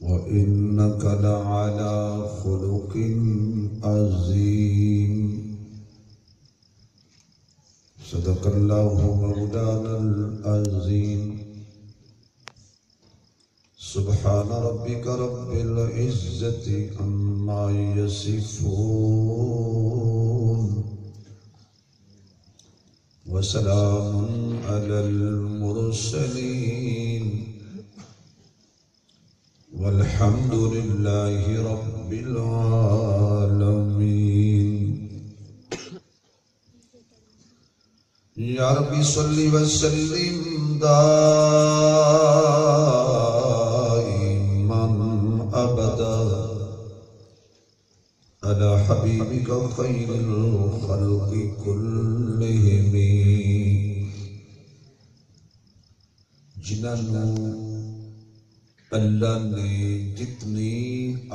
وإنك لعلى خلق عظيم. صدق الله مولانا العظيم. سبحان ربك رب العزة عما يصفون وسلام على المرسلين والحمد لله رب العالمين. یا ربی صلی وسلم دائما ابدا على حبیبک خیر الخلق كلهم. جنہوں اللہ نے جتنی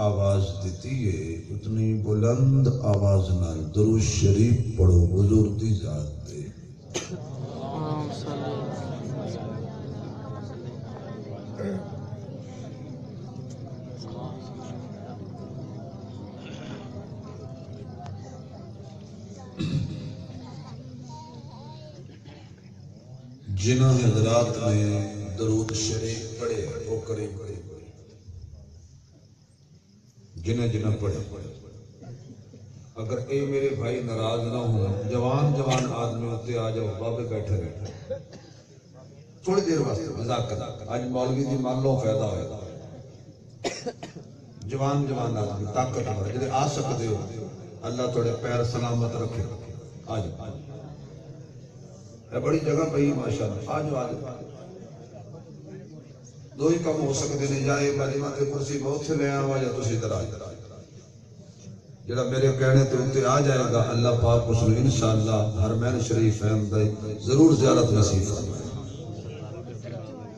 آواز دیتی ہے اتنی بلند آواز نال درود شریف پڑھو. حضور دی ذات دے جنہوں حضرات نے درود شریف پڑھے وہ کریں جنہیں پڑھے. اگر اے میرے بھائی ناراض نہ ہوں جوان آدمی ہوتے آ جاؤ بابے بیٹھے رہے تھوڑی دیر واسطے مذاکرہ. آج مولوی دی مان لو فائدہ ہوئے. جوان آدمی طاقت آ جڑے آ سکتے ہو اللہ تھوڑے پیر سلامت رکھے. آ جاؤ بڑی جگہ پہ ماشاءاللہ. آ جاؤ دو ہی کم ہو سکتے ہیں یا یہ مجمع تے کرسی بہت سے لے آوا یا تسی ادھر آ جڑا میرے کہنے تے انتے آ جائے گا اللہ پاک اس نے انشاءاللہ حرمین شریف احمد ضرور زیارت نصیب فرمائے.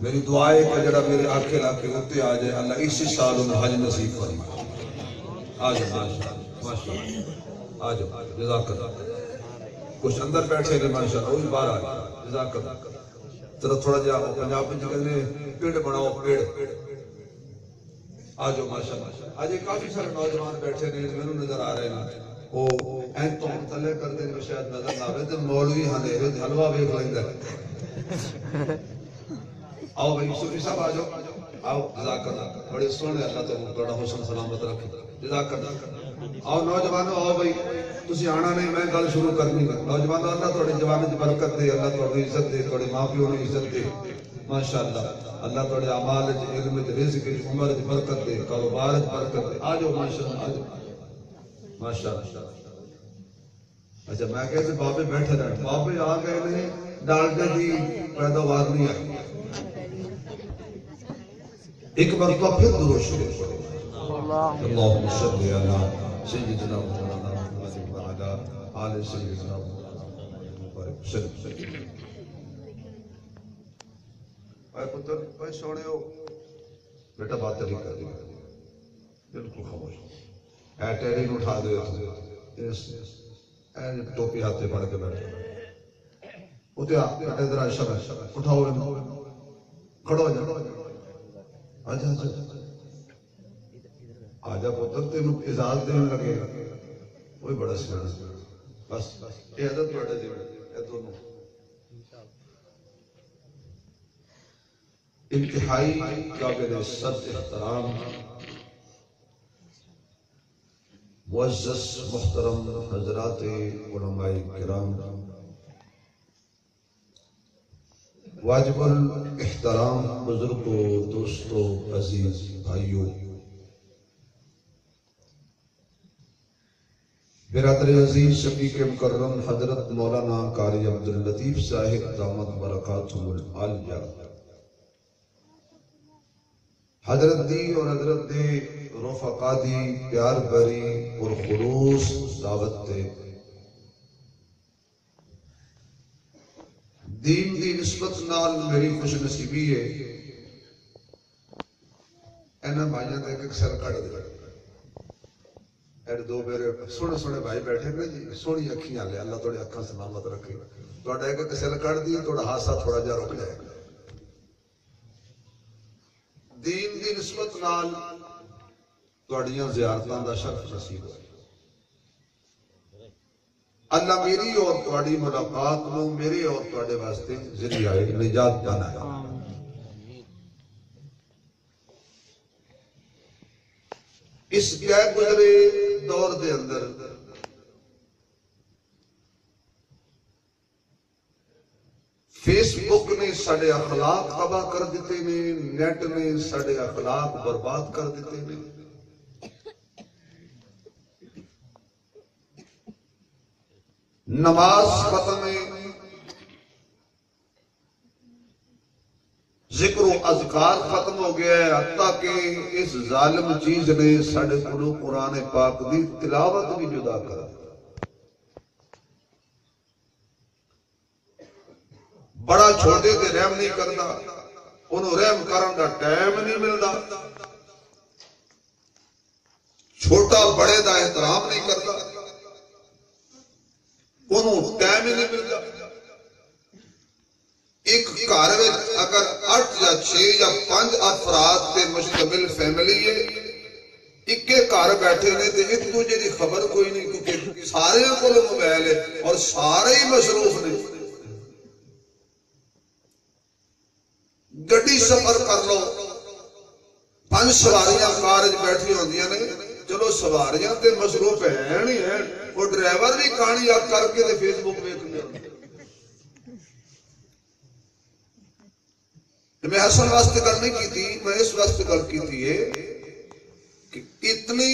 میری دعا ہے کہ جڑا میرے آنکھیں لاکھیں انتے آ جائے اللہ اسی سال انہیں حج نصیب فرمائے. آ جاؤ ماشاءاللہ آ جاؤ جزاک اللہ. کچھ اندر بیٹھے گے ماشاءاللہ وہی باہر آ جائے جزاک اللہ. تھوڑا جا پنجاب میں کہنے پیڑ بناؤ پیڑ. آجو ماشاءاللہ. آج کافی سارے نوجوان بیٹھے ہیں میں نظر آ رہے ہیں وہ این تو تلے کر دیں گے شاید نظر نہ آوے تو مولوی ہنیرے حلوہ بیک لیں. آؤ بھائی صوفی صاحب آجو آؤ جزاک اللہ. بڑے سونے اللہ تو بڑا حسن سلامت رکھے جزاک اللہ. آؤ نوجوانوں آؤ بھائی تسی آنا نہیں میں گل شروع کرنی. نوجوانوں اللہ تھوڑے جوان دی برکت دے اللہ تھوڑی عزت دے تھوڑے ماں پیو نے عزت دے ماشاءاللہ. اللہ تھوڑے اعمال علم رزق عمر دی برکت دے کاروبار دی برکت دے. آجو ماشاءاللہ آجو ماشاءاللہ. اچھا میں کہتے بابے بیٹھے رہے بابے آ گئے نے ڈالڈے دی پیداوار نہیں آئی. ایک مرتبہ پھر درود شریف پڑھو. اللہم صلی علی سیدنا مولانا محمد وعلی آل سیدنا مولانا وسلم. اے پتر بھائی سونے ہو بیٹا بات نہیں کر دیا بالکل خاموش. اے ٹیرنگ اٹھا دے ٹوپی ہاتھے پڑھ کے بیٹھے اٹھے ادھر شب اٹھاؤ کھڑو ہو جا آجا آجا پتر تینوں اجازت دینے لگے وہی بڑا سیاح بس یہ حضرت بڑھے دی اے دونوں انتہائی قابل صد احترام معزز محترم حضرات علماء کرام واجب الاحترام بزرگوں دوستوں عزیز بھائیوں برادر عزیز شفیق مکرم حضرت مولانا قاری عبداللطیف صاحب دامت برکاتہم العالیہ حضرت دی اور حضرت دے رفقا دی پیار بری اور خلوص دعوت دے دین دی نسبت نال میری خوش نصیبی ہے اینا بھائیاں دے ایک سر کڑ دے دو میرے سونے سونے بھائی بیٹھے گئے جی سونی اکھیاں لے اللہ توڑے اکھاں سلامت رکھے توڑا ایک سر کڑ دی توڑا حادثہ تھوڑا جا رک جائے گا. دین دی نسبت نال تواڈیاں زیارتاں دا شرف نصیب ہوئے. اللہ میری اور تواڈی ملاقات نو میرے اور تواڈے واسطے ذریعہ نجات بنایا. اس غیر گزرے دور دے اندر فیس بک نے ساڑے اخلاق تباہ کر دیتے نے، نیٹ نے ساڑے اخلاق برباد کر دیتے نے. نماز ختم ہے، ذکر و اذکار ختم ہو گیا ہے، حتیٰ کہ اس ظالم چیز نے ساڑے کولوں قرآن پاک دی تلاوت بھی جدا کر دی. بڑا چھوٹے تے رحم نہیں کرتا، انہوں رحم کرن دا ٹائم نہیں ملتا. چھوٹا بڑے دا احترام نہیں کرتا، انہوں ٹائم ہی نہیں ملتا. ایک گھر میں اگر 8 یا 6 یا 5 افراد تے مشتمل فیملی ہے، ایک گھر بیٹھے نے تے ایک دوجے دی خبر کوئی نہیں، کیونکہ سارے کو موبائل ہے اور سارے ہی مصروف نے. گڈی سفر کر لو، 5 سواریاں کار بیٹھی ہوندیاں نے، چلو سواریاں تے مصروف ہیں نہیں ہیں، وہ ڈرائیور بھی کہانی یاد کر کے فیس بک ویکھنے. میں حسن واسطے گل نہیں کی تھی، میں اس واسطے گل کی تھی کہ اتنی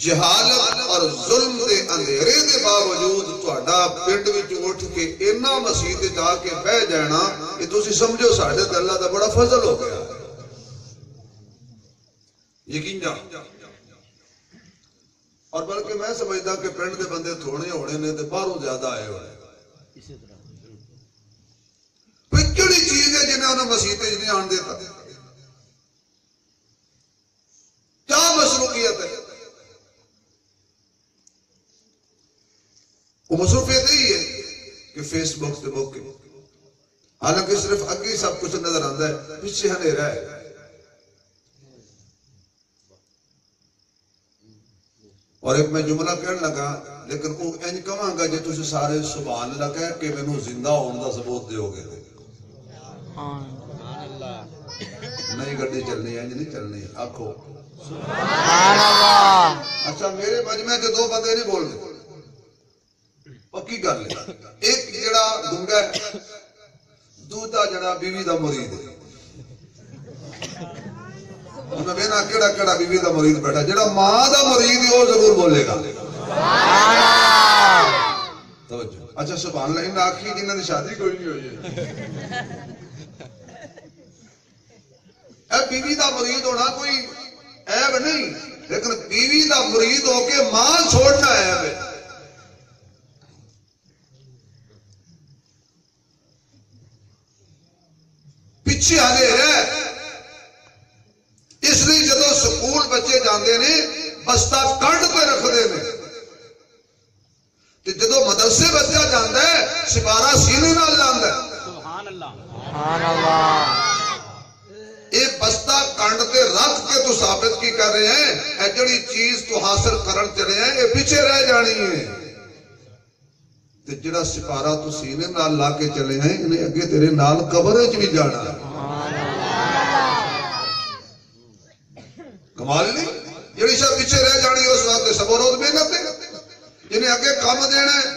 جہالت اور ظلم دے اندھیرے دے باوجود تہاڈا پنڈ وچ اٹھ کے اینا مسجد جا کے بہ جانا، یہ تسی سمجھو ساڈے تے اللہ دا بڑا فضل ہو گیا. یقین جا. اور بلکہ میں سمجھدا کہ پنڈ دے بندے تھوڑے ہونے نے تے باہروں زیادہ آئے ہوئے. کیڑی چیز ہے جنہیں انہوں مسیح تے نہیں آن دیتا؟ کیا مصروفیت ہے؟ وہ مصروفیت ہی ہے کہ فیس بک سے بک کے، حالانکہ صرف اگے سب کچھ نظر آتا ہے، پیچھے اندھیرا ہے. اور ایک میں جملہ کہنے لگا، لیکن وہ انج کہاں گا جے تسی سارے سبحان اللہ کہہ کے مینوں زندہ ہون دا ثبوت دیو گے. نہیں گڈی چلنی، انج نہیں چلنی. آکھو سبحان اللہ. اچھا میرے مجمع کے 2 بندے نہیں بول دے، پکی گل ہے. ایک جڑا گنگا ہے، دوسرا جڑا بیوی دا مرید ہے. انہاں بینا کیڑا کیڑا بیوی دا مرید بیٹھا، جڑا ماں دا مرید ہے وہ ضرور بولے گا سبحان اللہ. توجہ. اچھا سبحان اللہ ان آخی جنہاں دی شادی کوئی نہیں ہوئی ہے. اے بیوی دا مرید ہونا کوئی عیب نہیں، لیکن بیوی دا مرید ہو کے ماں چھوڑنا عیب ہے. پیچھے آگے ہے. اس لیے جدو سکول بچے جاندے نے بستہ کنڈ پہ رکھتے ہیں، جدو مدرسے بچہ جاندہ ہے سپارہ سینے نال جاندہ ہے. سبحان اللہ. یہ بستہ کنڈ تے رکھ کے تو ثابت کی کر رہے ہیں اے جڑی چیز تو حاصل کرن چلے ہیں یہ پیچھے رہ جانی ہے. تے جڑا سپارہ تو سینے نال لا کے چلے ہیں انہیں اگے تیرے نال قبر وچ بھی جانا ہے. کمال نہیں. جڑی شاہ پیچھے رہ جانی اس وقت سب روز محنت ہے. جنہیں اگے کام دینا ہے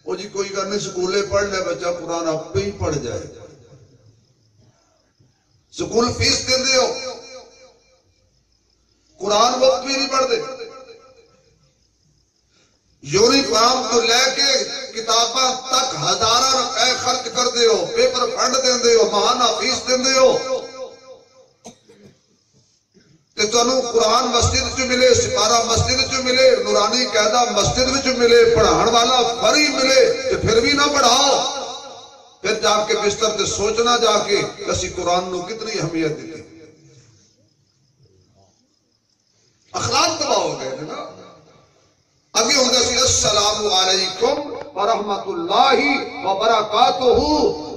وہ جی کوئی کرنے سکولے پڑھ لے بچہ قرآن آپ پہ ہی پڑھ جائے. سکول فیس دے ہو، قرآن وقت بھی نہیں پڑھتے. یونیفارم تو لے کے کتاباں تک ہزاراں روپے خرچ کر دے ہو، پیپر فنڈ دے ہو، ماہانہ فیس دے ہو، کہ تنوں قرآن مسجد چ ملے، سپارہ مسجد چ ملے، نورانی قاعدہ مسجد چ ملے، پڑھان والا فری ملے، تو پھر بھی نہ پڑھاؤ. پھر جا کے بستر تے سوچنا جا کے کسی قرآن نو کتنی اہمیت دیتی. اخلاق تباہ ہو گئے نا. اگے ہوتا سی السلام علیکم ورحمۃ اللہ وبرکاتہ.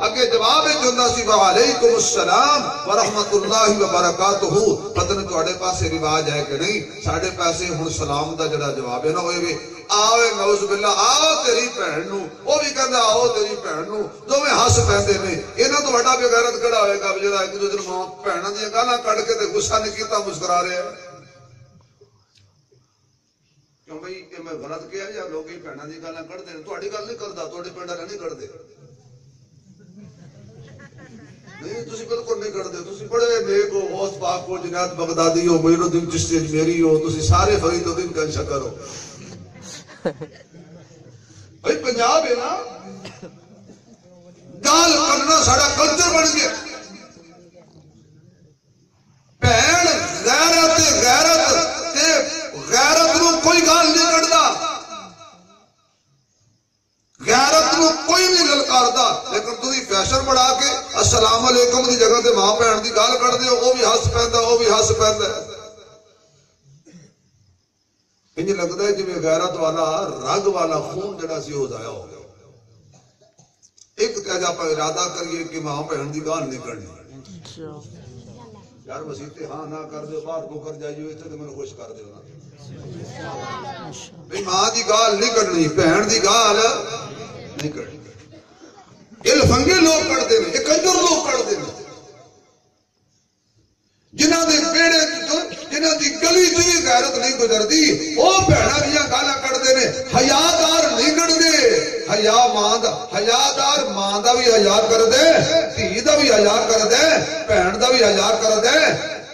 اگے جواب جوندا سی وعلیکم السلام ورحمۃ اللہ وبرکاتہ. پتہ نہیں تواڈے پاسے رواج ہے کہ نہیں. ساڈے پاسے ہن سلام دا جڑا جواب ہے نا ہوئے آؤ نعوذ باللہ آؤ تیری بہن نو, وہ بھی کہندا آؤ تیری بہن نو, دوویں ہس پیندے نے. انہاں تو بڑا بے غیرت کڑا ہوئے گا جڑا ایک دوسرے نوں بہناں دی گالاں کڈ کے تے غصہ نہیں کیتا مسکرا رہے ہیں. کیوں بھئی کہ میں غلط کیا یا لوگ ہی بہناں دی گالاں کڈ دین؟ تہاڈی گل نہیں کردا, تہاڈے پنڈ والے نہیں کڈدے. نہیں تسی بالکل نہیں کڈدے. تسی بڑے نیک ہو, غوث پاک ہو, جنید بغدادی ہو, معین الدین چشتی اجمیری ہو, تسی سارے فرید الدین کا شکر ہو. بھئی پنجاب ہے نا, گال کرنا ساڑا کلچر بن گیا. بہن غیرت نو کوئی گال نہیں کردا, غیرت نو کوئی نہیں للکاردا. لیکن تسی فیشن بڑھا کے السلام علیکم دی جگہ تے ماں بہن دی گال کر دیو, وہ بھی ہس پیندا, وہ بھی ہس پیندا. انج لگدا ہے جویں غیرت والا رگ والا خون جڑا سی وہ ضائع ہو گیا. ایک تے اج اپاں ارادہ کریے کہ ماں بہن دی گال نہیں کرنی. یار وسیتے ہاں نہ کر دو, باہر کو کر جائیو, اتنے تو مینوں خوش کر دیو نا. بھئی ماں دی گال نہیں کرنی, بہن دی گال نہیں کرنی. یہ لفنگے لوگ کرتے ہیں, یہ کنجر لوگ کرتے ہیں, جنہاں دے بیڑے جنہاں دی گلی چ بھی غیرت نہیں گزرتی, وہ بہناں دیاں گالاں کڈدے نے. حیادار نہیں کڈدے. حیادار ماں دا بھی حیا کردے, دھی دا بھی حیا کردے, بہن دا بھی حیا کردے,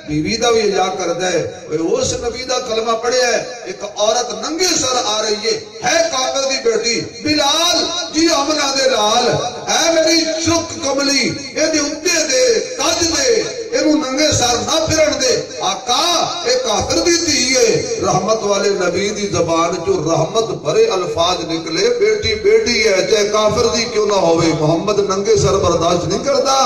بیوی دا بھی حیا کردے. اس نبی دا کلمہ پڑھیا ہے, ایک عورت ننگے سر آ رہی ہے کافر دی بیٹی, بلال جی امنا دے لال, اے میری چک کملی یہ اتے دے کج دے, اینو ننگے سر نہ پھرن دے. آقا اے کافر دی دھی ہے. رحمت والے نبی دی زبان جو رحمت بھرے الفاظ نکلے, بیٹی بیٹی ہے چاہے کافر دی کیوں نہ ہوئے, محمد ننگے سر برداشت نہیں کرتا.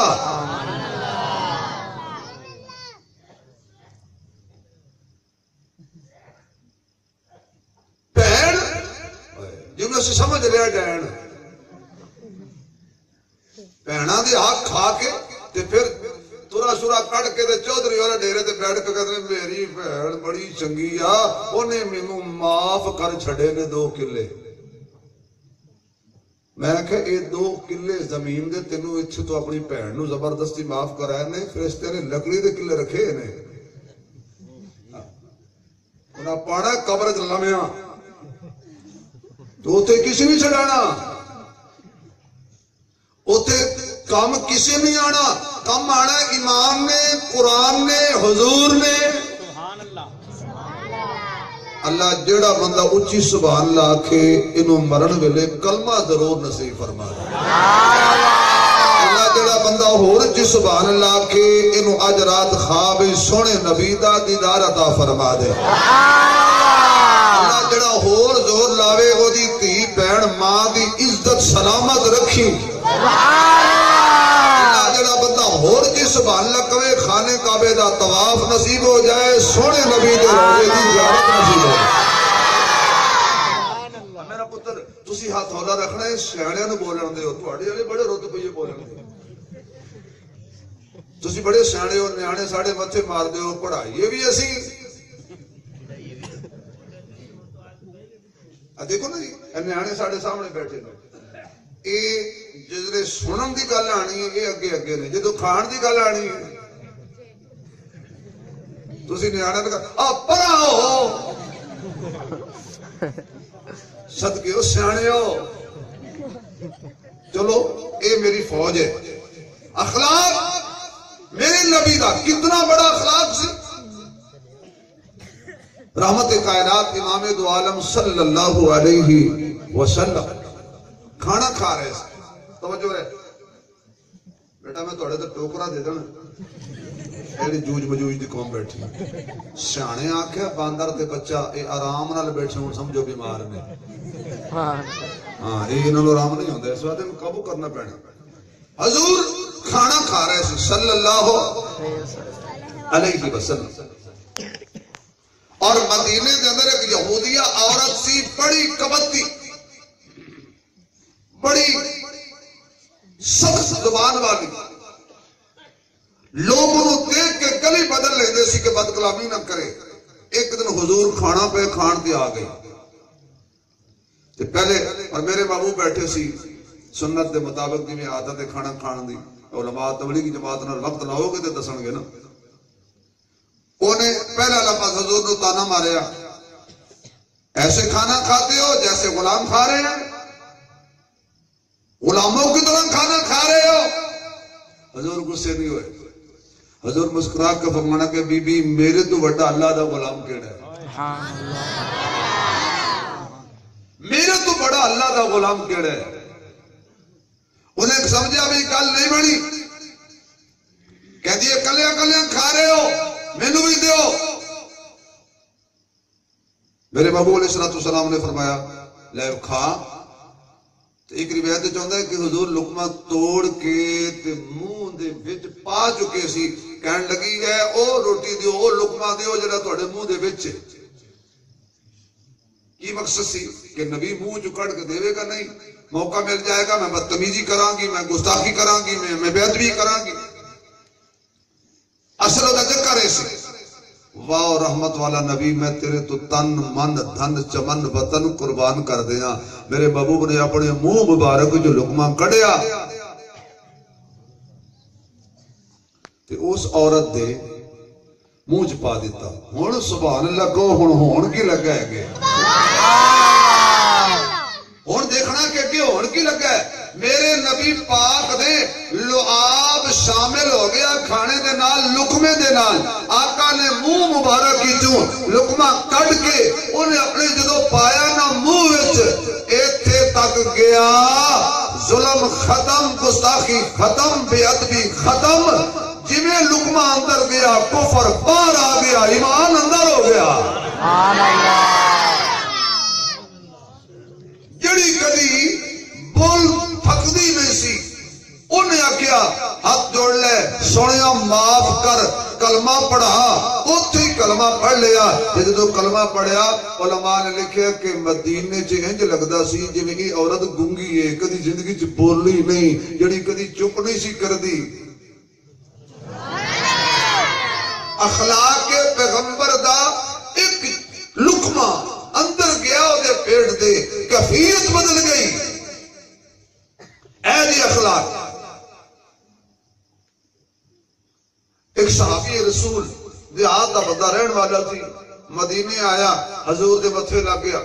بہن جنہوں سے سمجھ لیا ڈین, بہناں دے حق کھا کے تے پھر تورا شورا کٹ کے تے چودھری والے ڈیرے تے بیٹھ کے کہتے ہیں میری بہن بڑی چنگی آ, انہیں مینوں معاف کر چھڑے نے 2 کلے. میں کہ یہ 2 کلے زمین دے تینوں اتھے تو اپنی بہن نو زبردستی معاف کرائے نے, فرشتے نے لکڑی دے کلے رکھے نے. انہاں پاڑا قبر چ لمیا تو اتنے کسی نہیں چھڑانا, اتنے کام کسی نہیں آنا. کم آنا امام نے, قرآن نے, حضور نے. اللہ جیڑا بندہ اچھی سبحان اللہ آکھے انہوں مرن ویلے کلمہ ضرور نصیب فرما دے. اللہ جیڑا بندہ ہور اچھی سبحان اللہ آکھے انہوں اج رات خواب سونے نبی دا دیدار عطا فرما دے. اللہ جڑا ہور زور لاوے وہ دی تھی بہن ماں دی عزت سلامت رکھی. اللہ جڑا بندہ ہور جی سبحان اللہ کہے خانے کعبے دا طواف نصیب ہو جائے, سونے نبی دے روزے دی زیارت نصیب ہو جائے. میرا پتر تسی ہاتھ ہولا رکھنا ہے, سیاڑیاں نو بولن دے ہو, تواڈے والے بڑے رت پئیے بولن دے. تسی بڑے سیاڑے ہو, نیانے ساڑے متھے مار دے ہو, پڑھائیے بھی اسی. دیکھو نا جی نیانے ساڑے سامنے بیٹھے نے, یہ جدے سنن دی گل آنی ہے یہ اگے اگے نے, جدو کھان دی گل آنی ہے تسی نیانے نے کہا پرا ہو, صدقے ہو سیانے ہو. چلو اے میری فوج ہے. اخلاق میرے نبی دا کتنا بڑا اخلاق سے. رحمت کائنات امام دو عالم صلی اللہ علیہ وسلم کھانا کھا رہے ہیں. توجہ رہے بیٹا, میں توڑے تو ٹوکرا دے دوں, ایڈی جوج مجوج دی قوم بیٹھی, سیانے آکھیا باندر تے بچہ اے آرام نال بیٹھے ہوں, سمجھو بیمار نے. ہاں یہ انہوں آرام نہیں ہوتا, اس وقت ان قابو کرنا پینا. حضور کھانا کھا رہے ہیں صلی اللہ علیہ وسلم, اور مدینے کے اندر ایک یہودیہ عورت سی بڑی کبتی, بڑی سخت زبان والی، لوگوں کو دیکھ کے گلی بدل لیندے سی کہ بد کلامی نہ کرے۔ ایک دن حضور کھانا پہ کھان دے آ گئی تے پہلے، اور میرے بابو بیٹھے سی سنت دے مطابق جی میں عادت ہے کھانا کھان دی، علماء تبلیغی جماعت نال وقت لاؤ گے تے دسن گے نا۔ انہیں پہلا لفظ حضور نے تانا ماریا، ایسے کھانا کھاتے ہو جیسے غلام کھا رہے ہیں، غلاموں کی طرح کھانا کھا رہے ہو۔ حضور غصے نہیں ہوئے، حضور مسکرا کے فرمانا کہ بی بی میرے تو بڑا اللہ دا غلام کیڑا ہے، میرے تو بڑا اللہ دا غلام کیڑا ہے۔ انہیں سمجھا بھی گل نہیں بنی، کہہ دیے کلیاں کلیاں کھا رہے ہو مینوں بھی دیو۔ میرے محبوب علیہ السلام نے فرمایا لے کھا۔ تو ایک روایت چاہتا ہے کہ حضور لقمہ توڑ کے تے منہ دے وچ پا چکے سی، کہن لگی ہے او روٹی دیو، او لقمہ دیو جڑا تہاڈے منہ دے وچ۔ کی مقصد سی کہ نبی منہ چ کڈ کے دے گا نہیں، موقع مل جائے گا میں بدتمیزی کراں گی، میں گستاخی کراں گی، میں بے ادبی کراں گی۔ اصل دا چکر ہے سی واہ رحمت والا نبی میں تیرے تو تن من دھن چمن وطن قربان کر دیاں۔ میرے محبوب نے اپنے منہ مبارک جو لقمہ کڈیا تے اس عورت دے منہ چ پا دیتا۔ ہن سبحان اللہ کہو، ہن کی لگا ہے کہ ہن دیکھنا کہ اگے ہن کی لگا ہے۔ میرے نبی پاک دے لعاب شامل ہو گیا کھانے دے نال، لقمے دے نال۔ آقا نے منہ مبارک چوں لقمہ کڈ کے انہیں اپنے جدو پایا نا منہ وچ، ایتھے تک گیا ظلم ختم، گستاخی ختم، بے ادبی ختم۔ جویں لقمہ اندر گیا کفر باہر آ گیا، ایمان اندر ہو گیا۔ سبحان اللہ۔ جڑی کدی بول پھکدی نہیں سی، انہیں آکھیا ہاتھ جوڑ لے سونیا معاف کر، کلمہ پڑھا، اتھے ہی کلمہ پڑھ لیا۔ جدو کلمہ پڑھیا علماء نے لکھیا کہ مدینے چ انج لگدا سی جویں یہ عورت گونگی ہے، کدی زندگی چ بولی نہیں، جڑی کدی چپ نہیں سی کردی۔ اخلاق پیغمبر دا ایک لقمہ اندر گیا دے پیٹ دے، کیفیت بدل گئی۔ اے دی اخلاق۔ ایک صحابی رسول دیہات دا بندہ رہن والا تھی، مدینے آیا، حضور دے متھے لگ گیا،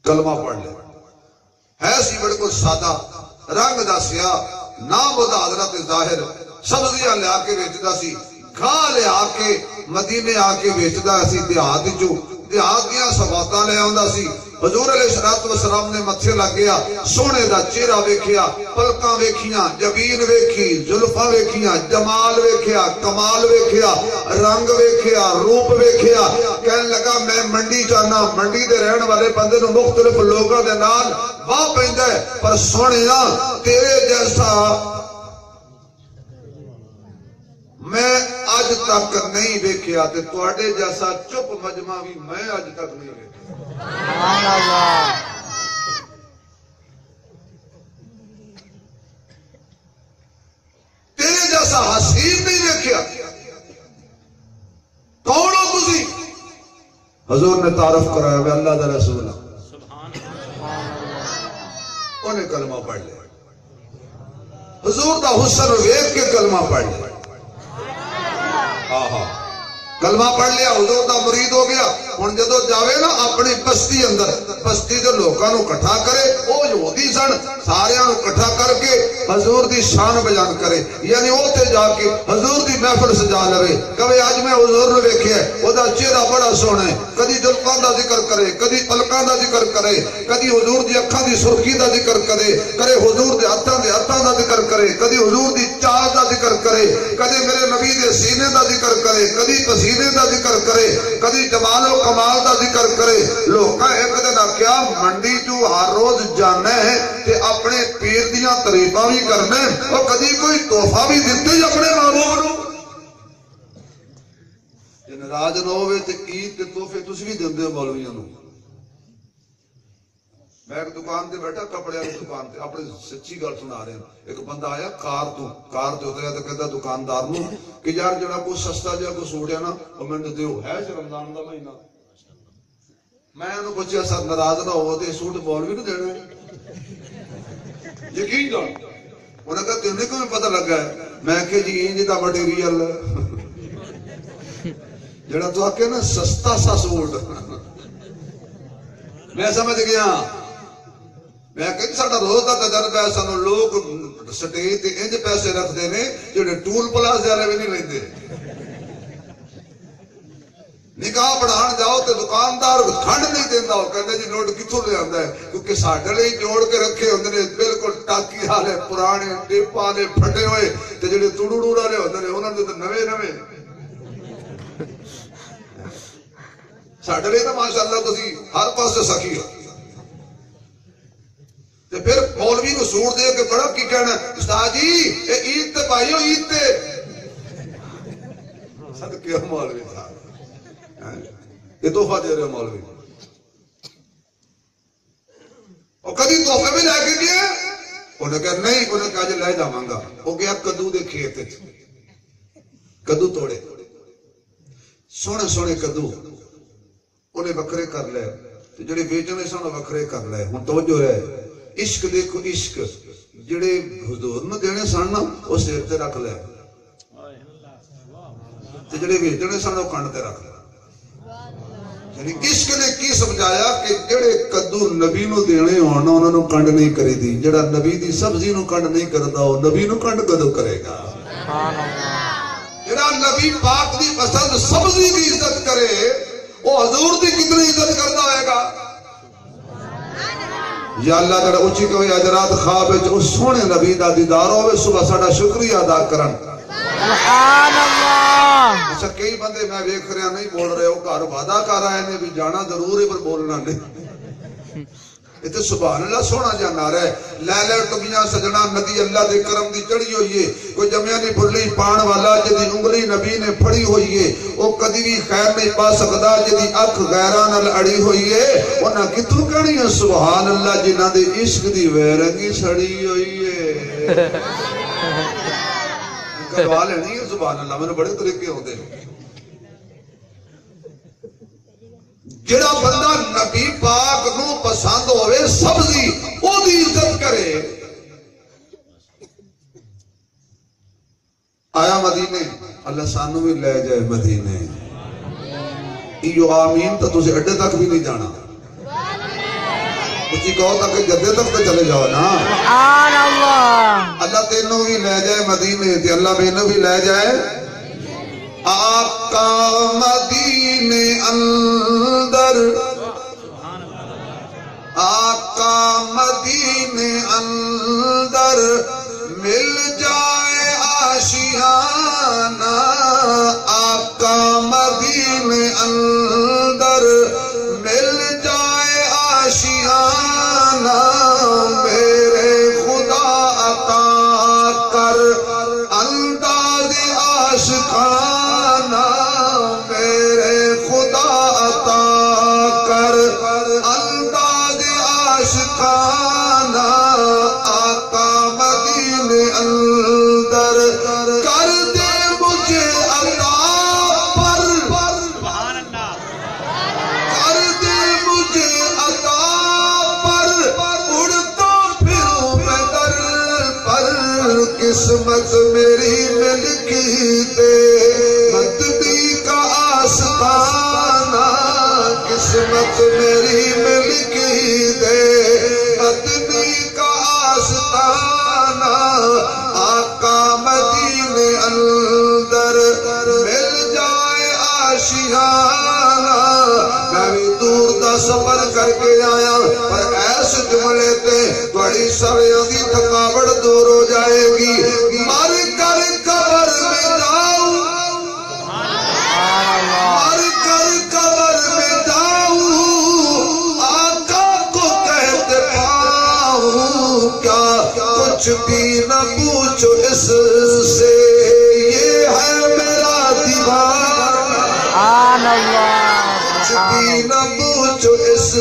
کلمہ پڑھ لیا۔ ہے سی بالکل سادہ، رنگ دا سیاہ، نام دا حضرت ظاہر، سبزیاں لیا کے بیچدا سی، گھا لیا کے مدینے آ کے بیچدا سی، دیہات چوں دیہات دیاں سوغاتاں لے آندا سی۔ حضور علیہ السلام نے متھے لگ گیا، سونے دا چہرہ ویکھیا، پلکاں ویکھیاں، جبین ویکھی، زلفاں ویکھیاں، جمال ویکھیا، کمال ویکھیا، رنگ ویکھیا، روپ ویکھیا۔ کہن لگا میں منڈی جانا، منڈی دے رہن والے بندے نو مختلف لوگاں دے نال واہ پیندا ہے، پر سونیا تیرے جیسا میں اج تک نہیں ویکھیا، تے تواڈے جیسا چپ مجمع بھی میں اج تک نہیں ویکھیا۔ سبحان اللہ۔ تیرے جیسا حسین نہیں دیکھیا۔ کون ہو تسی؟ حضور نے تعارف کرایا میں اللہ دا رسول ہوں۔ انہیں کلمہ پڑھ لیا، حضور دا حسن ویکھ کے کلمہ پڑھ لیا۔ کلمہ پڑھ لیا، حضور دا مرید ہو گیا۔ ہن جدو جاوے نا اپنی بستی اندر، بستی دے لوکاں نو اکٹھا کرے، او یہودی سن، ساریاں نو اکٹھا کر کے حضور دی شان بیان کرے، یعنی اوتھے جا کے حضور دی محفل سجا لوے، کہے اج میں حضور نو ویکھیا ہے، او دا چہرہ بڑا سوہنا ہے، کدی زلفاں دا ذکر کرے، کدی پلکاں دا ذکر کرے، کدی حضور دی اکھاں دی سرخی دا ذکر کرے، حضور دے ہتھاں دا ذکر کرے، کدی حضور دی چال دا ذکر کرے، کدی میرے نبی دے سینے دا ذکر کرے، کدی پسینے دا ذکر کرے، کدی جمال و کمال دا ذکر کرے۔ لوکاں ایک دن آکھیا منڈی جو ہر روز جانا ہے تے اپنے پیر دیاں تعریفاں بھی کرنا ہے، اور کدی کوئی تحفہ بھی دتے اپنے محبوب نو؟ جے ناراض نہ ہوئے تے عید تے تحفے تسی بھی دیندے ہو مولویاں نو۔ میں ایک دکان تے بیٹھا کپڑے والی دکان تے اپنی سچی گل سنا رہے ہیں ایک بندہ آیا کار تے اتریا تے کہندا دکاندار نو کہ یار جڑا کوئی سستا جہا کوئی سوٹ ہے نا او مینوں دیو ہے رمضان دا مہینہ میں انہوں پوچھیا سر ناراض نہ ہو تے سوٹ مولوی نو دینا یقین جان انہوں نے کہا تمہیں کیوں پتہ لگا ہے میں کہ جی انج دا مٹیریل جڑا تو آکے نا سستا سا سوٹ میں سمجھ گیا میں کہ ساڈا روز دا تجربہ ہے سانو لوگ سٹیج تے انج پیسے رکھدے نے جڑے ٹول پلازے والے بھی نہیں لیندے نکاح پڑھان جاؤ تے دکاندار کھنڈ نہیں دیندا او کہندا جی نوٹ کتھوں لے آندا ہے کیونکہ ساڈے لئی جوڑ کے رکھے ہوندے نے بالکل ٹاکی والے پرانے ٹیپاں دے پھٹے ہوئے تے جڑے تڑوڑ والے ہوندے نے انہاں دے تے نویں نویں ساڈے لئی تے ماشاءاللہ تسی ہر پاسے سخی ہو تے پھر مولوی نو سوٹ دے کے بڑا کی کہنا استاد جی اے عید تے پائیو عید تے صدقے مولوی صاحب یہ تحفہ دے رہے مولوی اور کدی تحفے بھی لے کے گیا انہیں کہا نہیں انہیں کہا جی لے جاواں گا وہ گیا کدو دے کھیت کدو توڑے سونے سونے کدو انہیں وکھرے کر لے جڑے بیچنے سن وکھرے کر لے ہن توجہ ہے عشق دیکھو عشق جڑے حضور نو دینے سن وہ سر تے رکھ لے جڑے بیچنے سن وہ کنڈ تے رکھ لے یعنی عشق نے کی سمجھایا کہ جڑے کدو نبی نو دینے ہونا انہوں نے کنڈ نہیں کری دی جڑا نبی دی سبزی نو کنڈ نہیں کرتا وہ نبی نو کنڈ کدو کرے گا جڑا نبی پاک دی پسند سبزی دی عزت کرے وہ حضور دی کتنی عزت کرتا ہوئے گا یا اللہ تعالی اچھی کہ اجرات خواب ہے جو سونے نبی دا دیدار ہوئے صبح ساڑا شکریہ ادا کرن سبحان اللہ اچھا کئی بندے میں دیکھ رہا نہیں بول رہے ہو گھر وعدہ کر رہے ہیں بھی جانا ضرور ہے پر بولنا نہیں اتنے سبحان اللہ سونا جانا رہے لے لے ٹمیاں سجنا ندی اللہ دے کرم دی چڑھی ہوئی ہے کوئی جمعہ نہیں بھلی پان والا جدی انگلی نبی نے پھڑی ہوئی ہے وہ کدی بھی خیر نہیں پا سکتا جدی اکھ غیران اڑی ہوئی ہے انہاں کتوں کہنی ہے سبحان اللہ جنہاں دے عشق دی ویرنگی سڑی ہوئی ہے کروا لینی ہے سبحان اللہ میں نے بڑے طریقے ہوتے ہیں جڑا بندہ نبی پاک نو پسند ہوئے سبزی او دی عزت کرے آیا مدینے اللہ سانو بھی لے جائے مدینے ایو آمین تو تجھے اڈے تک بھی نہیں جانا کچھ کہو تک جدے تک تو چلے جاؤ نا سبحان اللہ اللہ تینوں بھی لے جائے مدینے تے اللہ مینوں بھی لے جائے آقا مدینے اندر آقا مدینے اندر مل جائے آشیانہ آقا مدینے اندر مل جائے آشیانہ میرے خدا عطا کر انداز عاشقانہ میرے خدا عطا کر انداز عاشقانہ آقا مدینے اندر کر دے مجھے عطا پر کر دے مجھے عطا پر اڑتا پھروں میں در پر قسمت میری ملکی دے مدنی کا آستانہ قسمت میری ملکی دے مدنی کا آستانہ آقا مدینے اندر مل جائے آشیانہ میں بھی دور دا سفر کر کے آیا پر ایس جملے تے بڑی سویوں کی تھکاوٹ دور ہو جائے گی مر کر قبر میں جاؤں مر کر قبر میں جاؤں آقا کو کہتے پاؤں کیا کچھ بھی نہ پوچھو اس سے یہ ہے میرا دیوانہ کچھ بھی نہ پوچھو اس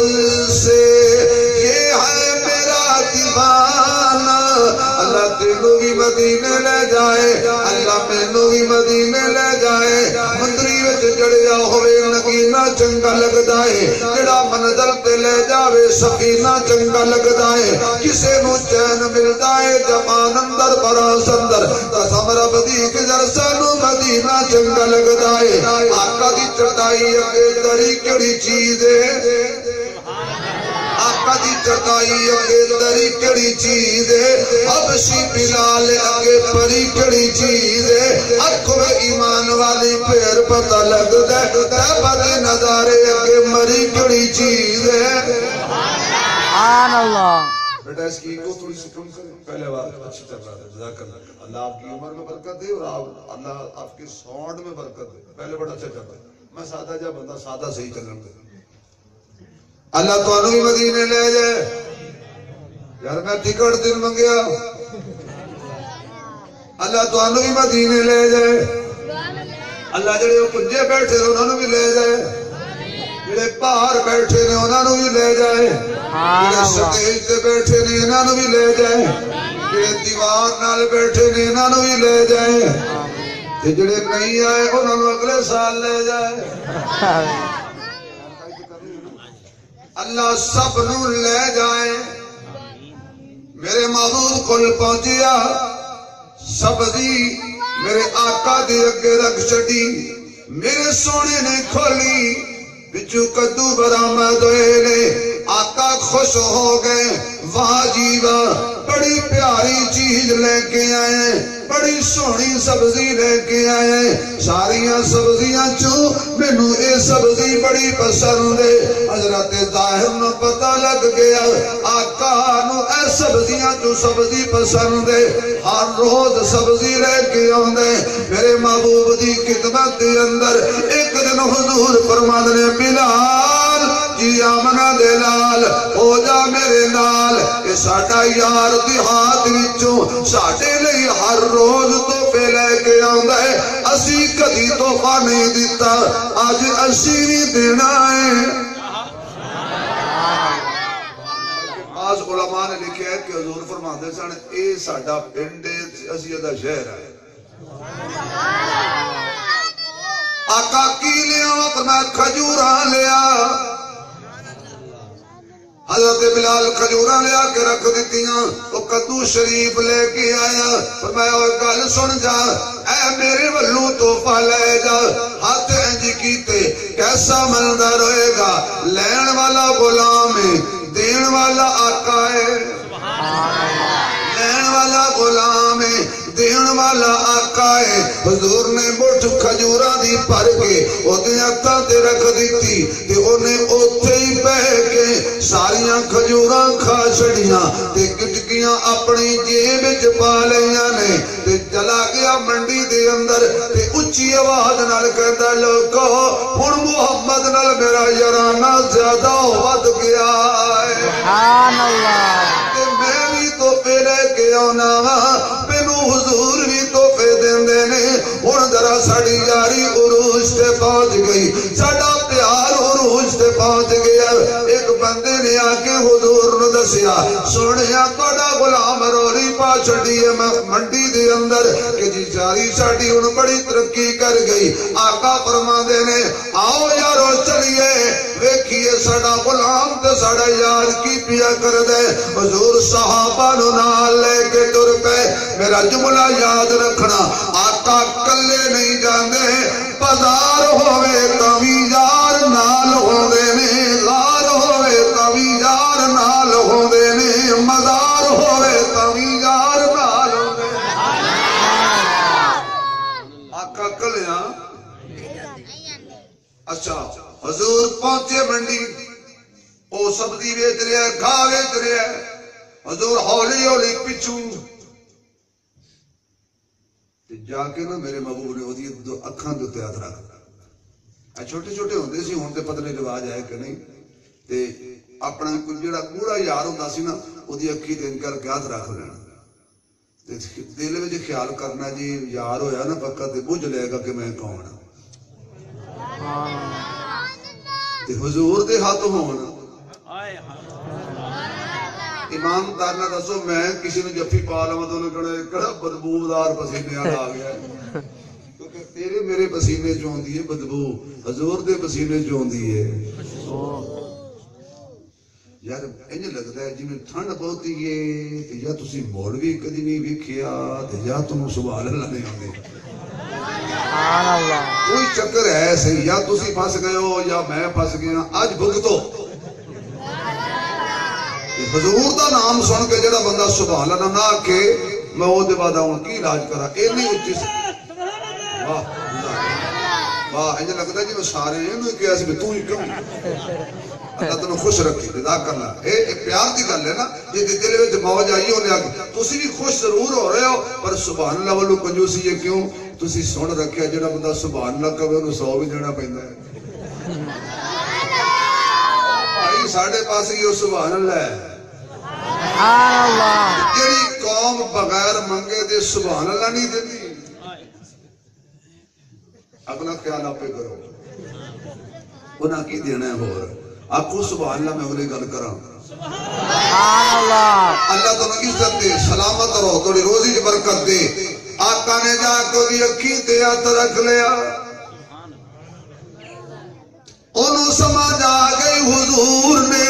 سے یہ ہے میرا دیوانہ اللہ تینوں بھی مدینے لے جائے اللہ مینوں بھی مدینے لے جائے مندری وچ چڑھیا ہوئے نگینا چنگا لگدا ہے جڑا منزل تے لے جاوے سکینہ چنگا لگدا ہے کسے نو چین ملدا ہے جوان اندر براس اندر قسم رب دی گزر سانو مدینہ چنگا لگدا ہے آقا دی چٹائی اگے دری کیڑی چیز ہے آقا دی چٹائی اگے دری کیڑی چیز ہے حبشی بلال اگے پری کیڑی چیز ہے اکھو ایمان والی پھر پتہ لگدا ہے تابہ دے نظارے اگے مری کیڑی چیز ہے سبحان اللہ بیٹا اس کی کو تھوڑی سکون کریں پہلے بات اچھی چل رہا ہے جزاک اللہ اللہ آپ کی عمر میں برکت دے اور اللہ آپ کی ساؤنڈ میں برکت دے پہلے بڑا اچھا چل رہا ہے میں سادہ جا بندہ سادہ صحیح چلن دے اللہ تو انہوں بھی مدینے لے جائے یار میں ٹکٹ دن منگیا اللہ تو انہوں بھی مدینے لے جائے اللہ جڑے پنجے بیٹھے انہوں نے بھی لے جائے جڑے باہر بیٹھے نے انہوں بھی لے جائے جڑے سٹیج تے بیٹھے نے انہوں بھی لے جائے جڑے دیوار نال بیٹھے نے انہوں بھی لے جائے جڑے نہیں آئے انہوں اگلے سال لے جائے اللہ سب نو لے جائے میرے محبوب کل پہنچیا سبزی میرے آقا دی اگے رکھ چڑی میرے سونے نے کھولی بچو کدو برآمد ہوئے نے آقا خوش ہو گئے واہ جی واہ بڑی پیاری چیز لے کے آئے بڑی سونی سبزی لے کے آئے ساریاں سبزیاں چوں مینوں اے سبزی بڑی پسند ہے حضرت ظاہر نو پتہ لگ گیا آقا نو اے سبزیاں چوں سبزی پسند ہے ہر روز سبزی لے کے آندے میرے محبوب دی خدمت دے اندر ایک دن حضور فرماندے نے بلال جی آمنہ دے لال ہو جا میرے نال اے ساڈا یار دیہات وچوں ساڈے لئی ہر روز تحفے لے کے آندا ہے اسی کدی تحفہ نہیں دیتا اج اسی نہیں دینا ہے بعض علماء نے لکھا ہے کہ حضور فرماندے سن اے ساڈا پنڈ اسی دا شہر ہے آقا کی لیا فرمایا کھجوراں لیا حضرت بلال کھجوراں لیا کے رکھ دیتیاں وہ کدو شریف لے کے آیا فرمایا اور گل سن جا اے میرے ولو تحفہ لے جا ہاتھ انج کیتے کیسا منظر ہوئے گا لین والا غلام ہے دین والا آقا ہے لین والا غلام ہے دین والا آقا ہے حضور نے مٹھ کھجوراں دی بھر کے اوتے ہتھاں تے رکھ دتی تے اونے اوتھے ہی بیٹھ کے ساریاں کھجوراں کھا چھڑیاں تے گٹکیاں اپنی جیب وچ پا لیاں نے تے چلا گیا منڈی دے اندر تے اونچی آواز نال کہندا لوکو ہن محمد نال میرا یارانہ زیادہ ود گیا ہے سبحان اللہ تے میں بھی تو پہلے کے آنا مینوں حضور بھی تحفے دیندے نے ہن ذرا ساڈی یاری عروج تے پہنچ گئی ساڈا پیار عروج تے پہنچ گیا ایک بندے نے آ کے حضور نو دسیا سونیا تہاڈا غلام رولی پا چھڈی ہے منڈی دے اندر کہ جی یاری ساڈی ہن بڑی ترقی کر گئی آقا فرماندے نے آؤ یارو چلیے ویکھیے ساڈا غلام تے ساڈا یار کی پیا کردا ہے حضور صحابہ نو نال لے کے ٹر پے میرا جملہ یاد رکھنا آقا کلے نہیں جاندے بازار ہوئے تاوی یار نال ہوندے نے غار ہوئے تاوی یار نال ہوندے نے مزار ہوئے تاوی یار نال ہوندے آقا کلیاں اچھا حضور پہنچے منڈی او سبزی بیچ رہا ہے گھا بیچ رہا ہے حضور ہولی ہولی پچھو جا کے نا میرے محبوب نے وہ دو اکھاں دے تے ہاتھ رکھ چھوٹے چھوٹے ہوندے سی ہن تے پتہ نہیں رواج ہے کہ نہیں تے اپنا کوئی جڑا کوڑا یار ہوندا سی نا اودی اکھی تے کر کے ہاتھ رکھ لینا تے دل وچ خیال کرنا جی یار ہویا نا پکا تے بجھ لے گا کہ میں کون تے حضور دے ہاتھ ہون ایماندار نہ دسو میں کسی نے جفی پا لوا تو انہیں کہنا کڑا بدبودار پسینے والا آ گیا کیونکہ تیرے میرے پسینے چ آتی ہے بدبو حضور دے پسینے چ آتی ہے یار انج لگتا ہے جی ٹھنڈ بہتی ہے یا تسی مولوی کدی نہیں ویکھیا یا تم سبحان اللہ نہیں آتے کوئی چکر ہے صحیح یا تسی پھنس گئے ہو یا میں پھنس گیا اج بھگتو حضور دا نام سن کے جڑا بندہ سبحان اللہ نہ آکھے میں وہ دے بعد آؤں کی علاج کرا اینی اچھی سے واہ واہ انج لگتا ہے جی میں سارے انہوں کیا سی تو ہی کیوں اللہ تنوں خوش رکھی رضا کرنا اے پیار دی گل ہے نا جی دل وچ موج آئی ہونے آگے تسی بھی خوش ضرور ہو رہے ہو پر سبحان اللہ والو کنجوسی یہ کیوں تسی سن رکھیا جڑا بندہ سبحان اللہ کہے انہوں 100 بھی دینا پیندا ہے بھائی ساڈے پاس یہ سبحان اللہ ہے جڑی قوم بغیر منگے دے سبحان اللہ نہیں دیتی اپنا خیال آپ پہ کرو انہاں کی دینا ہے اور آپ کو سبحان اللہ میں اگلی گل کراں اللہ تو عزت دے سلامت رہو تھوڑی روزی کی برکت دے آقا نے جا کو دی اکھی تے ہاتھ رکھ لیا انہوں سمجھ آ گئی حضور نے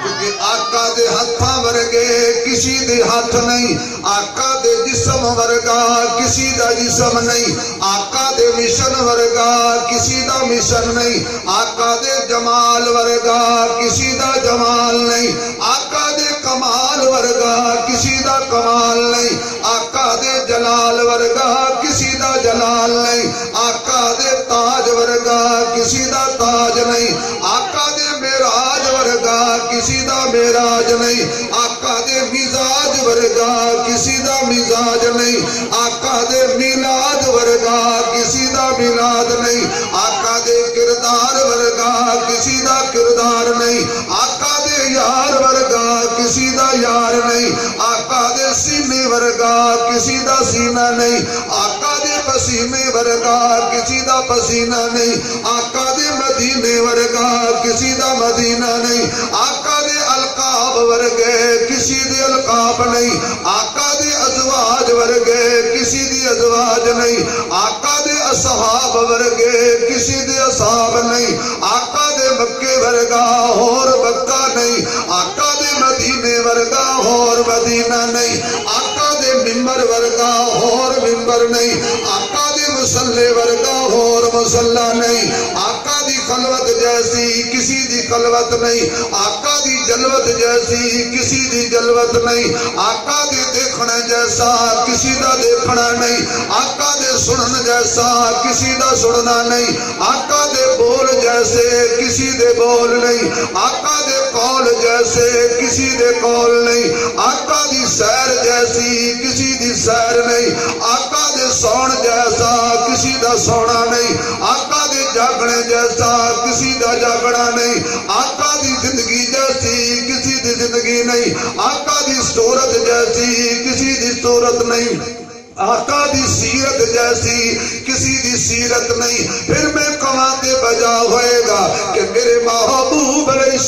کیونکہ آقا دے ہتھاں ورگے کسی دے ہاتھ نہیں آقا دے جسم ورگا کسی دا جسم نہیں آقا دے مشن ورگا کسی دا مشن نہیں آقا دے جمال ورگا کسی دا جمال نہیں آقا دے کمال ورگا کسی دا کمال نہیں آقا دے جلال ورگا کسی دا جلال نہیں آقا دے تاج ورگا کسی دا تاج نہیں آقا دے معراج ورگا کسی دا معراج نہیں آقا دے مزاج ورگا کسی دا مزاج نہیں آقا دے میلاد ورگا کسی دا میلاد نہیں آقا دے کردار ورگا کسی دا کردار نہیں آقا دے یار ورگا کسی دا یار نہیں آقا دے سینے ورگا کسی دا سینہ نہیں آقا دے پسینے ورگا کسی دا پسینہ نہیں آقا دے مدینے ورگا کسی دا مدینہ نہیں آقا دے القاب ورگے کسی دے القاب نہیں آقا دے ازواج ورگے کسی دے ازواج نہیں آقا دے اصحاب ورگے کسی دے اصحاب نہیں آقا دے مکے ورگا اور مکہ نہیں آقا دے مدینے ورگا اور مدینہ نہیں آقا دے ممبر ورگا اور ممبر نہیں آقا دے مسلح ورگا اور مسلح نہیں آقا دی خلوت جیسی کسی دی خلوت نہیں آقا دی جلوت جیسی کسی دی جلوت نہیں آقا دے دیکھنا جیسا کسی دا دیکھنا نہیں آقا دے سنن جیسا کسی دا سننا نہیں آقا دے بول جیسے کسی دے بول نہیں آقا دے قول جیسے کسی دے قول نہیں آقا دی سیر جیسی کسی دی سیر نہیں آقا دے سون جیسا کسی دا سونا نہیں آقا دے جاگنے جیسا کسی دا جاگنا نہیں آقا دی زندگی جیسی کسی دی زندگی نہیں آقا دی صورت جیسی کسی دی صورت نہیں آقا دی سیرت جیسی کسی دی سیرت نہیں پھر میں کماتے بجا ہوئے گا کہ میرے محبوب علیہ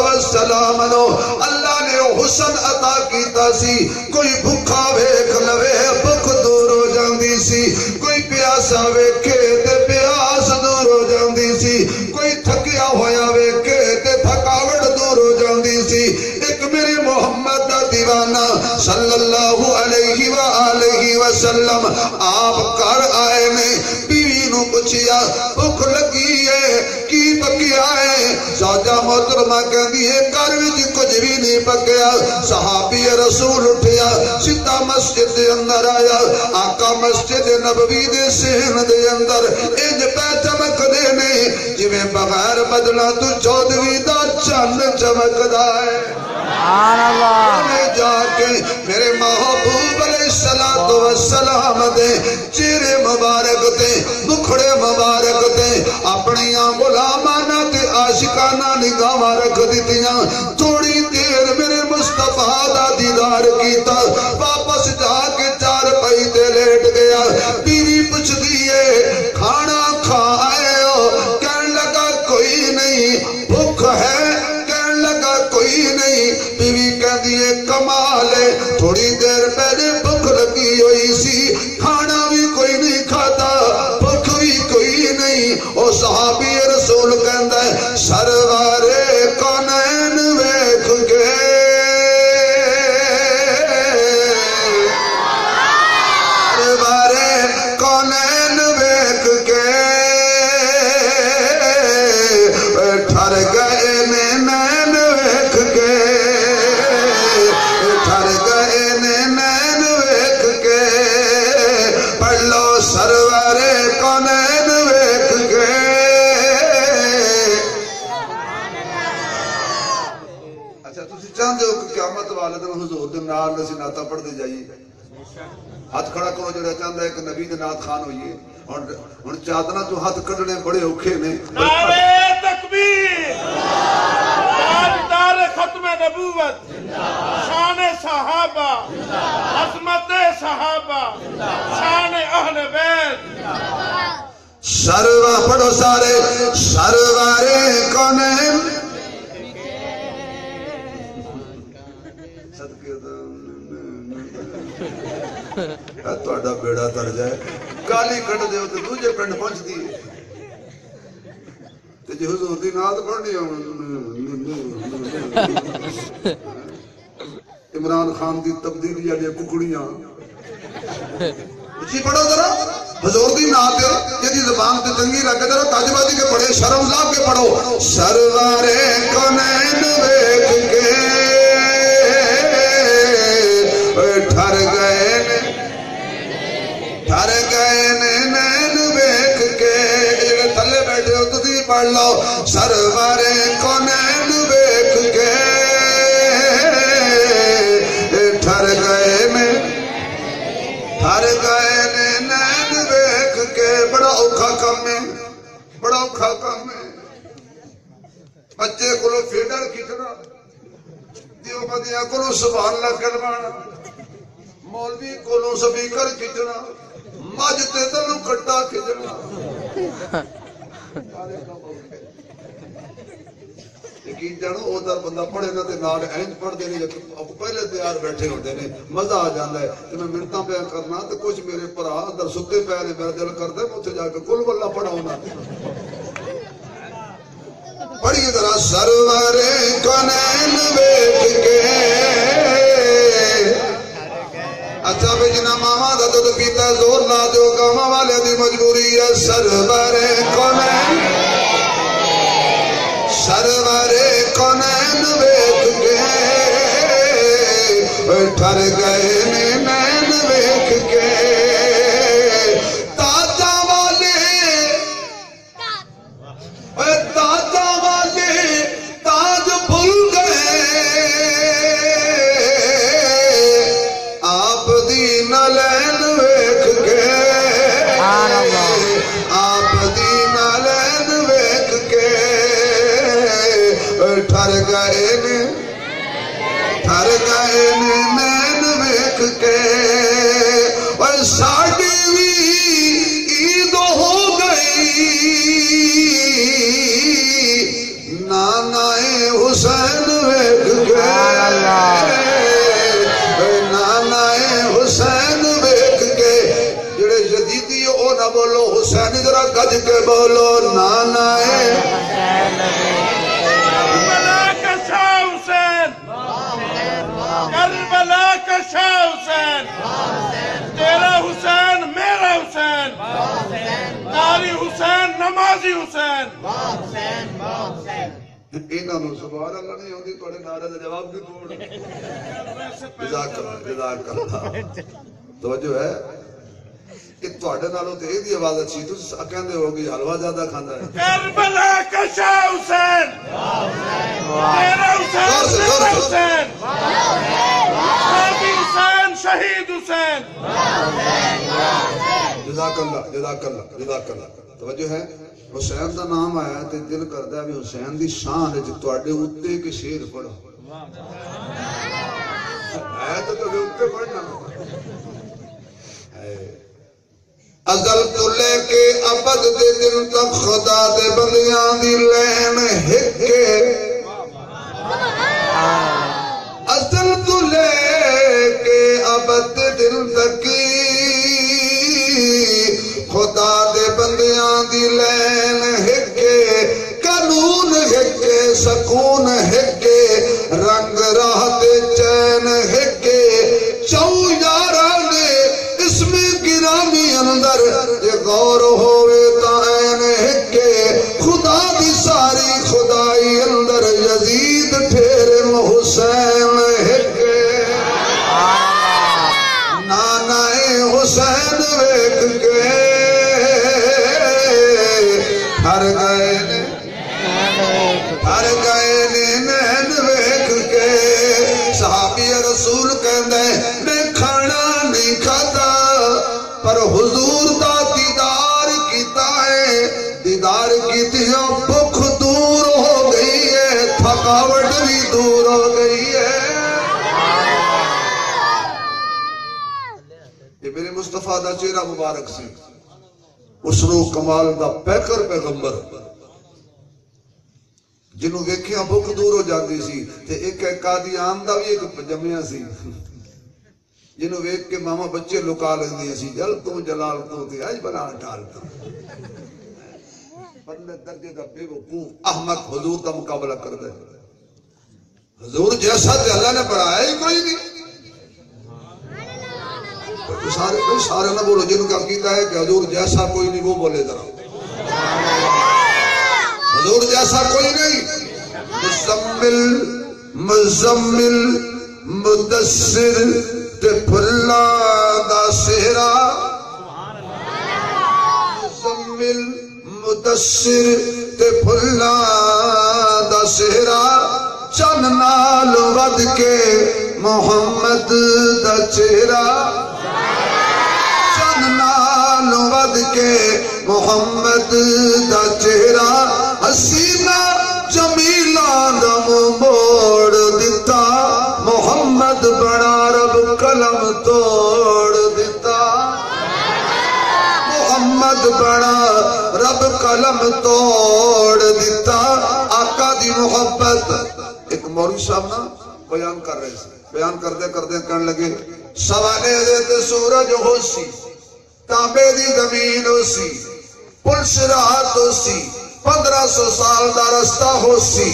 السلام اللہ نے حسن عطا کیتا سی کوئی بھکھا ویکھ لوے بھکھ دور ہو جاندی سی کوئی پیاسا ویکھے تے پیاس دور ہو جاندی سی کوئی تھکیا ہویا ویکھے تے تھکاوٹ دور ہو جاندی سی ایک میرے محمد دا دیوانہ صلی اللہ علیہ وآلہ وسلم آپ کر آئے نے بیوی نو پوچھیا بھوک لگی ہے کی پکیا ہے زوجہ محترمہ کہندی ہے گھر وچ کچھ بھی نہیں پکیا صحابی رسول اٹھیا سیدھا مسجد دے اندر آیا آقا مسجد نبوی دے صحن دے اندر انج پہ چمک دے نے جویں بغیر بدلا تو 14ویں دا چن چمکدا ہے سبحان اللہ جا کے میرے محبوب علیہ السلام دے چہرے مبارک تے دکھڑے مبارک تے اپنیاں غلامانہ تے عاشقانہ نگاہاں رکھ دتیاں تھوڑی دیر میرے مصطفیٰ دا دیدار کیتا واپس جا کے چار پئی تے لیٹ گیا بیوی پوچھ دیئے کھانا کھائے ہو کہنے لگا کوئی نہیں بھوک ہے کہنے لگا کوئی نال اسی نعتاں پڑھدے جائیے ہاتھ کھڑا کرو جڑا چاہندا ہے کہ نبی دے نعت خان ہوئیے ہن چادراں تو ہاتھ کڈنے بڑے اوکھے نے نعرہ تکبیر تاجدار ختم نبوت شان صحابہ عظمت صحابہ شان اہل بیت سروا پڑھو سارے سرور کونین تہاڈا بیڑا تر جائے گالی کٹ دیو تے دوجے پنڈ پہنچ دی تے جے حضور دی نعت پڑھنی عمران خان دی تبدیلی والی ککڑیاں اچھی پڑھو ذرا حضور دی نعت جدی زبان تے تنگی رکھ ذرا تاجبازی کے پڑھے شرم لا کے پڑھو سرور کونین ویکھ کے ٹھر گئے نین ویکھ کے جڑے تھلے بیٹھے ہو تسی پڑھ لو سرور کونین ویکھ کے ٹھر گئے نین ویکھ کے بڑا اوکھا کم ہے بڑا اوکھا کم ہے بچے کولو فیڈر کھچنا دیوبندیاں کولو سبحان اللہ کروانا مولوی کولو سپیکر کھچنا مجھ تے تنوں کھٹا کھچنا یقین جانو او در بندہ پڑھے نہ تے نال اینج پڑھ دے نے پہلے تیار بیٹھے ہوندے نے مزہ آ جاندا ہے تے میں منتاں پہ کرنا تے کچھ میرے بھرا اندر ستے پے نے میرا دل کردا ہے میں اوتھے جا کے کل واللہ پڑھاؤں نا پڑھیے ذرا سرور کونین ویکھ کے اچھا بھئی جنہ ماما دا دودھ پیتا زور نہ دیو کاما والے دی مجبوری ہے سرور کونین ویکھ کے ٹھر گئے نین ویکھ کے تاجاں والے تاج بھول گئے آپ دی نالین ویکھ کے آپ دی نالین ویکھ کے ٹھر گئے نین ویکھ کے اور ساڈی وی عید ہو گئی نانا حسین ویکھ کے نانا حسین ویکھ کے جڑے جدیدی او نہ بولو حسین ذرا گج کے بولو نانا کربلا کا شاہ حسین تیرا حسین میرا حسین قاری حسین نمازی حسین انہاں نوں سبحان اللہ نہیں ہوندی تواڈے نعرے دا جواب بھی کوڑ جزاک اللہ توجہ ہے کہ تواڈے نالوں تے دی آواز اچھی تسی کہندے ہو کہ حلوہ زیادہ کھاندا ہے کربلا کا شاہ حسین تیرا حسین میرا حسین حسین شہید حسین جزاک اللہ توجہ ہے حسین دا نام آیا تے دل کردا ہے حسین دی شان وچ تواڈے اوتے کہ شعر پڑھو ہے تو تواڈے اوتے پڑھنا ازل تو لے کے ابد دے دن تک خدا دے بندیاں دی لین ہکے ازل تو لے کے ابد دے دن تک خدا دے بندیاں دی لین ہکے قانون ہکے سکون ہکے رنگ راہ تے چین ہکے چو یاراں دے اس میں گرامی اندر یہ غور ہوئے تائن ہکے خدا دی ساری خدائی اندر یزید ٹھیرے حسین ہکے نانا حسین ویکھ کے ہر گئے نین ویکھ کے صحابی رسول کہندے جاتا پر حضور دا دیدار کیتا ہے دیدار کیتی بھوک دور ہو گئی ہے تھکاوٹ بھی دور ہو گئی ہے یہ میرے مصطفیٰ دا چہرہ مبارک سی اسرو کمال دا پیکر پیغمبر جنہوں ویکھیاں بھوک دور ہو جاتی سی تے ایک قادیان دا بھی ایک جمعیاں سی جنہوں ویکھ کے ماما بچے لکا لیندی سی جل تو جلال تو تے آج بنا ڈالتا بندے درجے دا بے وقوف احمد حضور دا مقابلہ کر دے حضور جیسا تے اللہ نے بڑھایا ہی کوئی نہیں سارے نہ بولو جنہوں کا عقیدہ ہے کہ حضور جیسا کوئی نہیں وہ بولے ذرا حضور جیسا کوئی نہیں مزمل مدثر تے پھلا دا سہرا مزمل مدثر تے پھلا دا سہرا چن نال ود کے محمد دا چہرہ چن نال ود کے محمد دا چہرہ حسینہ جمیلہ دم موڑ دیتا محمد بڑا رب قلم توڑ دیتا محمد بڑا رب قلم توڑ دیتا آقا دی محبت ایک مولوی صاحب نا بیان کر رہے تھے بیان کردے کہنے لگے سوانے دیتے سورج ہو سی تانبے دی زمین ہو سی پل شراحت ہو سی 1500 سال دا رستہ ہو سی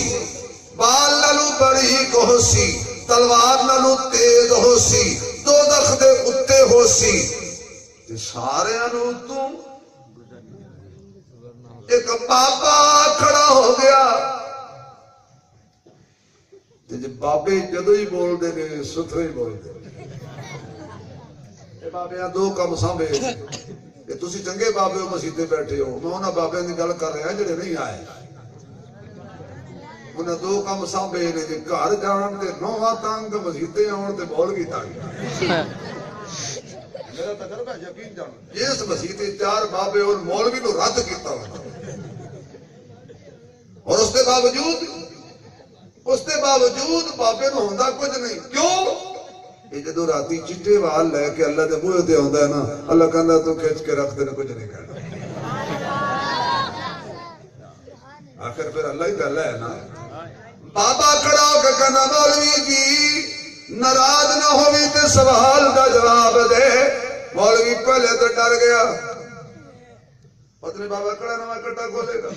بال نلو بڑی کو ہو سی تلوار نلو تیز ہو سی دو دخ دے اتے ہو سی سارے انو تو ایک بابا کھڑا ہو گیا جب بابے جدو ہی بول دے گے ستھرے ہی بول دے اے بابے یہاں دو کم سامبے کہ تسی چنگے بابے ہو مسیطے بیٹھے ہو میں انہاں بابے نے گل کر رہے ہیں جڑے نہیں آئے انہاں دو کم سامبے نے جی گھر جان دے نوہاں تانگ مسیطے آن دے بول گی تانگ میرا تجربہ یقین جان جس مسیطے 4 بابے اور مولوی نو رد کیتا ہوتا اور اس کے باوجود بابے نو ہوندہ کچھ نہیں کیوں یہ جدو راتی چٹے وال لے کے اللہ دے بوئے دے ہوندہ ہے نا اللہ کہندہ تو کھیچ کے رکھ دینے کچھ نہیں کہنا آخر پھر اللہ ہی اللہ ہے نا بابا کھڑا ہو کہ کہنا مولوی جی ناراض نہ ہوئی تے سوال دا جواب دے مولوی پہلے تو ڈر گیا پتنی بابا کھڑا نہ میں کٹا کھولے گا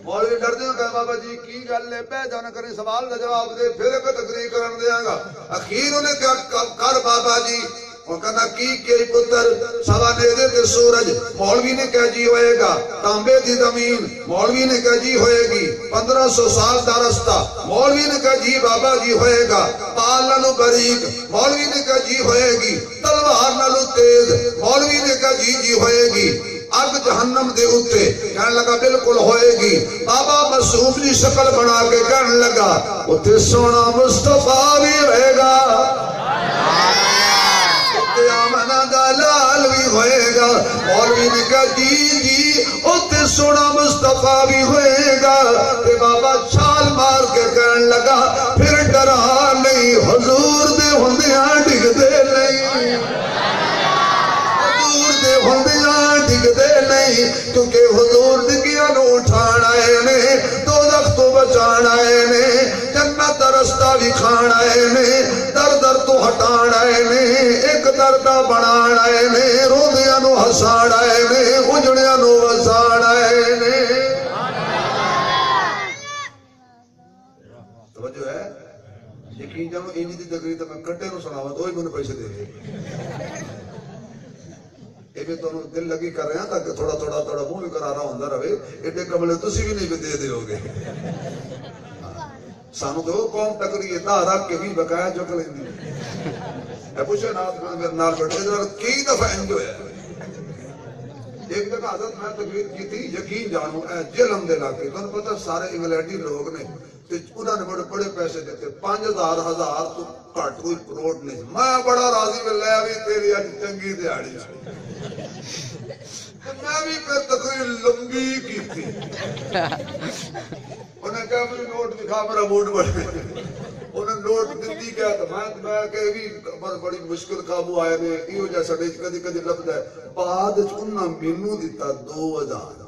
مولوی ڈر دیں کہ بابا جی کی گل لے پہ جانا کریں سوال کا جواب دے پھر ایک تقریر کرن دیا گا اخیر انہیں کیا کر بابا جی وہ کہنا کی پتر سوانے دے تے سورج مولوی نے کہا جی ہوئے گا تانبے دی زمین مولوی نے کہا جی ہوئے گی 1500 سال دا رستہ مولوی نے کہا جی بابا جی ہوئے گا پال نلو بریک مولوی نے کہا جی ہوئے گی تلوار نلو تیز مولوی نے کہا جی ہوئے گی آگ جہنم دے اتے کہنے لگا بالکل ہوئے گی بابا معصوم جی شکل بنا کے کہنے لگا اتے سونا مصطفیٰ بھی ہوئے گا اتے آمنہ دلال بھی ہوئے گا مولوی نے کہا جی اتے سونا مصطفیٰ بھی ہوئے گا کہ بابا چھال مار کے کہنے لگا پھر ڈرا نہیں حضور دے ہوندیاں ڈگ دے نہیں دے نہیں کیونکہ حضور دگیاں نو اٹھان آئے نے دوزخ تو بچان آئے نے جنت رستہ بھی کھان آئے نے در تو ہٹان آئے نے ایک دردہ بنان آئے نے روندیاں نو ہسان آئے نے اجڑیاں نو وسان آئے نے توجہ ہے یقین جانو انجی دی تقریر تو میں کٹے نو سناوا تو ہی میں نے پیسے دے گئے یہ بھی تو دل لگی کر رہے ہیں تاکہ تھوڑا منہ بھی کرا رہا ہوندہ رہے ایڈے قبلے تسی بھی نہیں بھی دے ہوگے سانو تو قوم ٹکری دا رکھ کے بھی بقایا چک لیں دی اے پوچھے نال بیٹھے کئی دفعہ انجو ہے ایک دفعہ حضرت میں تقریر کی تھی یقین جانو اے جلم دے لاکے تو پتہ سارے انگلیڈی لوگ نے انہوں نے بڑے بڑے پیسے دیتے 5000 تو گھٹ کوئی کروڑ نہیں میں بڑا راضی میں لے بھی تیری اج چنگی دیہڑی میں بھی پھر تقریر لمبی کی تھی انہیں کہا مجھے نوٹ دکھا میرا موڈ بڑھ گیا انہیں نوٹ دیتی کیا تو میں کہ بھی بڑی مشکل قابو آئے نے یہ جا سڑے کدی کدی لبدا ہے بعد انہاں مینوں دیتا 2000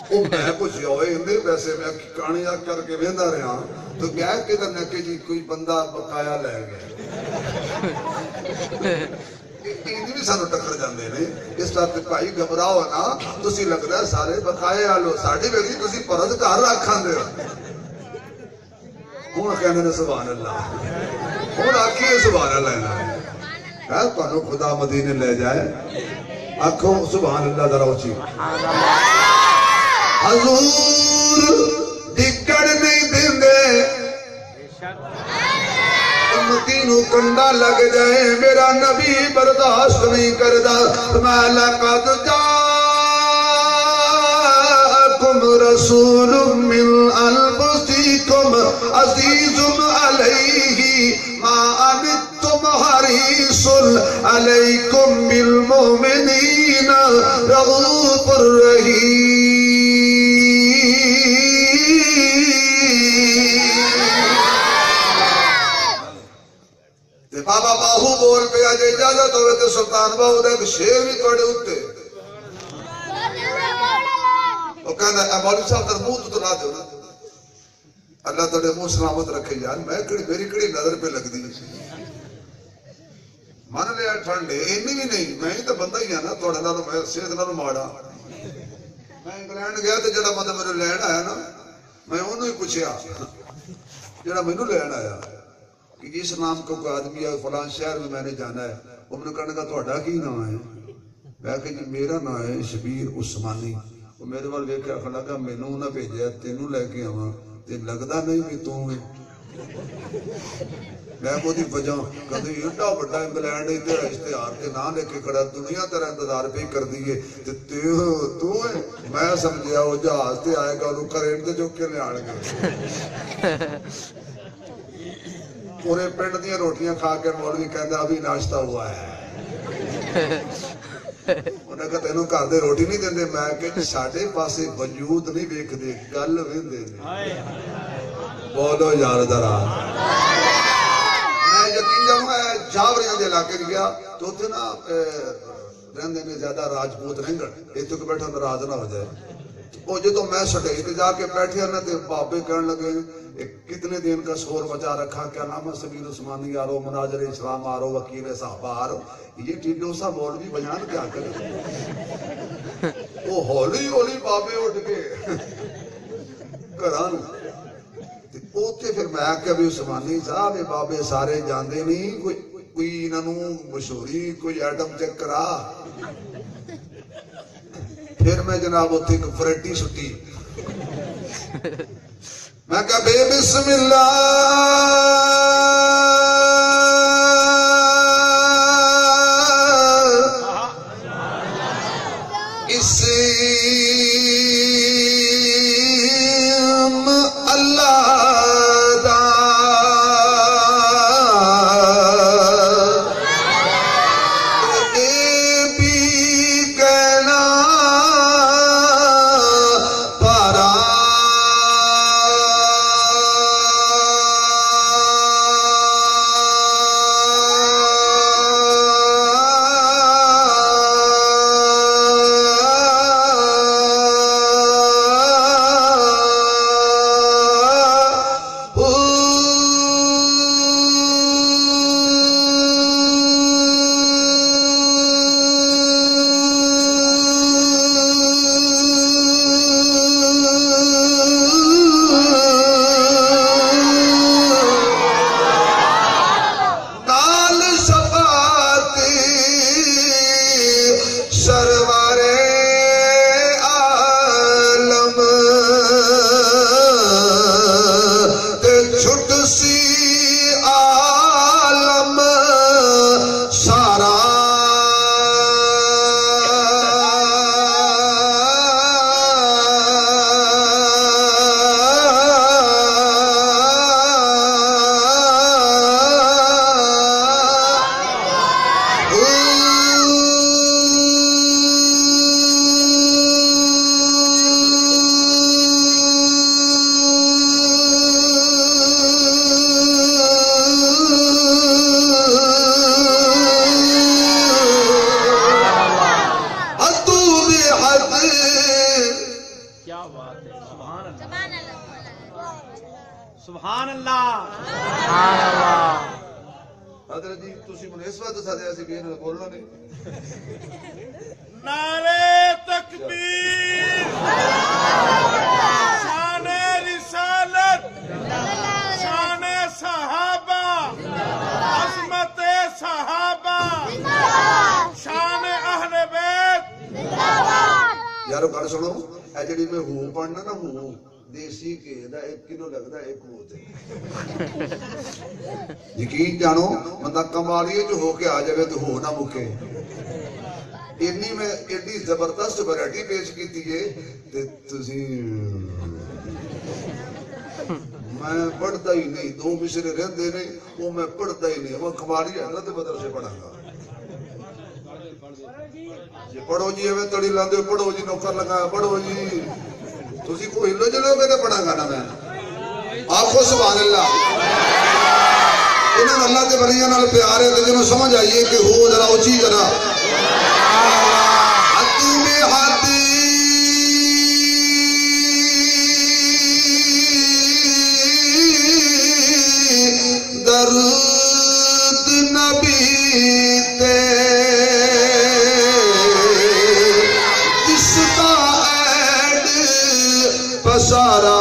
وہ میں کچھ ہوئے اندر پیسے میں کہانی کر کے ویندا رہا تو کیا کدھر نہ کہ جی کوئی بندہ بقایا لے گیا بھی سانو ٹکر جاندے نے اس واسطے بھائی گھبراؤ نا تسی لگدا ہے سارے بقائے والو ساڈی ویلی تسی پرد گھر رکھاندے ہو ہن کہنے نے سبحان اللہ ہن آکھیے سبحان اللہ ہے تانوں خدا مدینے لے جائے آکھو سبحان اللہ ذرا اونچی حضور ٹکڑ نہیں دیندے تینوں کنڈا لگ جائے میرا نبی برداشت نہیں کردا میں لقد جاءکم رسول من انفسکم عزیز علیہ ما عنتم حریص علیکم بالمؤمنین رؤوف رحیم بابا باہو بول پہ آج اجازت ہوئے تو سلطان باہو دے ایک شیر بھی توڑے اٹھتے وہ کہنا ہے مولوی صاحب در منہ تو نہ دے اللہ تڑے منہ سلامت رکھے جان میں میری کڑی نظر پہ لگ دی مان لیا ٹھنڈے انی بھی نہیں میں ہی تو بندہ ہی ہے نا توڑے نالو میں صحت نالو ماڑا میں انگلینڈ گیا تو جڑا مطلب میرے لین آیا نا میں انہوں ہی پوچھیا جڑا میں انہوں لین آیا کہ اس نام کو کوئی آدمی ہے فلان شہر میں نے جانا ہے وہ میں نے کہنے کا توڑا کی نام ہے میں کہ جی میرا نام ہے شبیر عثمانی وہ میرے وال ویکھیا کھڑا کہ مینوں نہ بھیجیا تینوں لے کے آواں تے لگدا نہیں بھی تو ہے میں کو دی وجہ کدی ایڈا بڑا انگلینڈ تے اشتہار تے نہ لے کے کھڑا دنیا تیرا انتظار پہ کر دیے تے تو ہے میں سمجھیا وہ جہاز تے آئے گا انہوں کریٹ تے چوک کے لے آن گے پورے پنڈ دیا روٹیاں کھا کے مولوی کہندا ابھی ناشتہ ہوا ہے انہیں کہا تینوں گھر دے روٹی نہیں دیندے میں کہ ساڈے پاسے وجود نہیں ویکھدے گل ویندے نے بولو یار ذرا میں یقین جاؤں جاوریاں دے علاقے گیا تو اوتھے نا رہندے نے زیادہ راجپوت رنگڑ ایتھے کو بیٹھا ناراض نہ ہو جائے وہ جدو میں سٹیج تے جا کے بیٹھے نا تے بابے کہن لگے کتنے دن کا شور مچا رکھا کیا نام ہے سبیل عثمانی آرو مناظر اسلام آرو وکیل صحابہ آرو یہ ٹیڈو سا مولوی بیان کیا کرے وہ ہولی ہولی بابے اٹھ کے کران اوتے پھر میں کہ بھی عثمانی صاحب بابے سارے جاندے نہیں کوئی انہوں مشہوری کوئی ایٹم چیک کرا پھر میں جناب ہوتی ایک فریٹی سٹی میں کہا بے بسم اللہ اسم اللہ دا اے بھی کہنا پارا سبحان اللہ سبحان اللہ حضرت جی تسی من اس وقت سادیا سی بھی انہوں نے بولنا نہیں نعرے تکبیر شان رسالت شان صحابہ عظمت صحابہ شان اہل بیت یارو گل سنو اے جڑی میں ہوں پڑھنا نا ہوں دیسی کے دا 1 کلو لگدا 1 ہو تے یقین جانو بندہ کمالیے جو ہو کے آ جائے تو ہو نہ مکے اتنی میں اتنی زبردست ویرائٹی پیش کیتی ہے تے تسی میں پڑھتا ہی نہیں 2 مصرے رہندے نہیں وہ میں پڑھتا ہی نہیں وہ کمالی حضرت بدر سے پڑھا گا جی پڑھو جی ہمیں تڑی لاندے پڑھو جی نوکر لگا پڑھو جی تسی کو ہلو جلو میں نے پڑھا گا نا میں آپ کو سبحان اللہ انہوں اللہ کے بلیاں نال پیار ہے تو جنہوں سمجھ آئیے کہ ہو ذرا اچھی ذرا حتیم حتی درد نبی تے جس کا ایڈ پسارا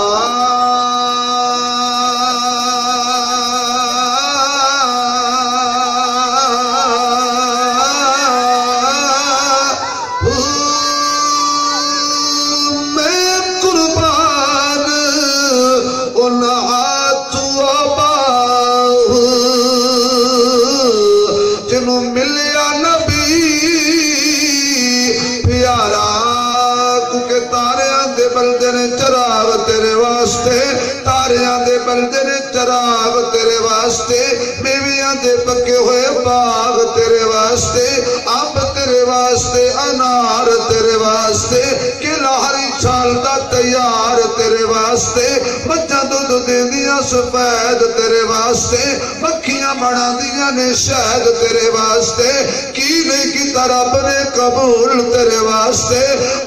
چراغ تیرے واسطے بیویاں دے پکے ہوئے باغ تیرے واسطے اب تیرے واسطے انار تیرے واسطے کلا ہری چھال دا تیار تیرے واسطے بچہ دودھ دیندیاں سفید تیرے واسطے مکھیاں بنا دیاں نے شہد تیرے واسطے کیلے کی طرف نے قبول تیرے واسطے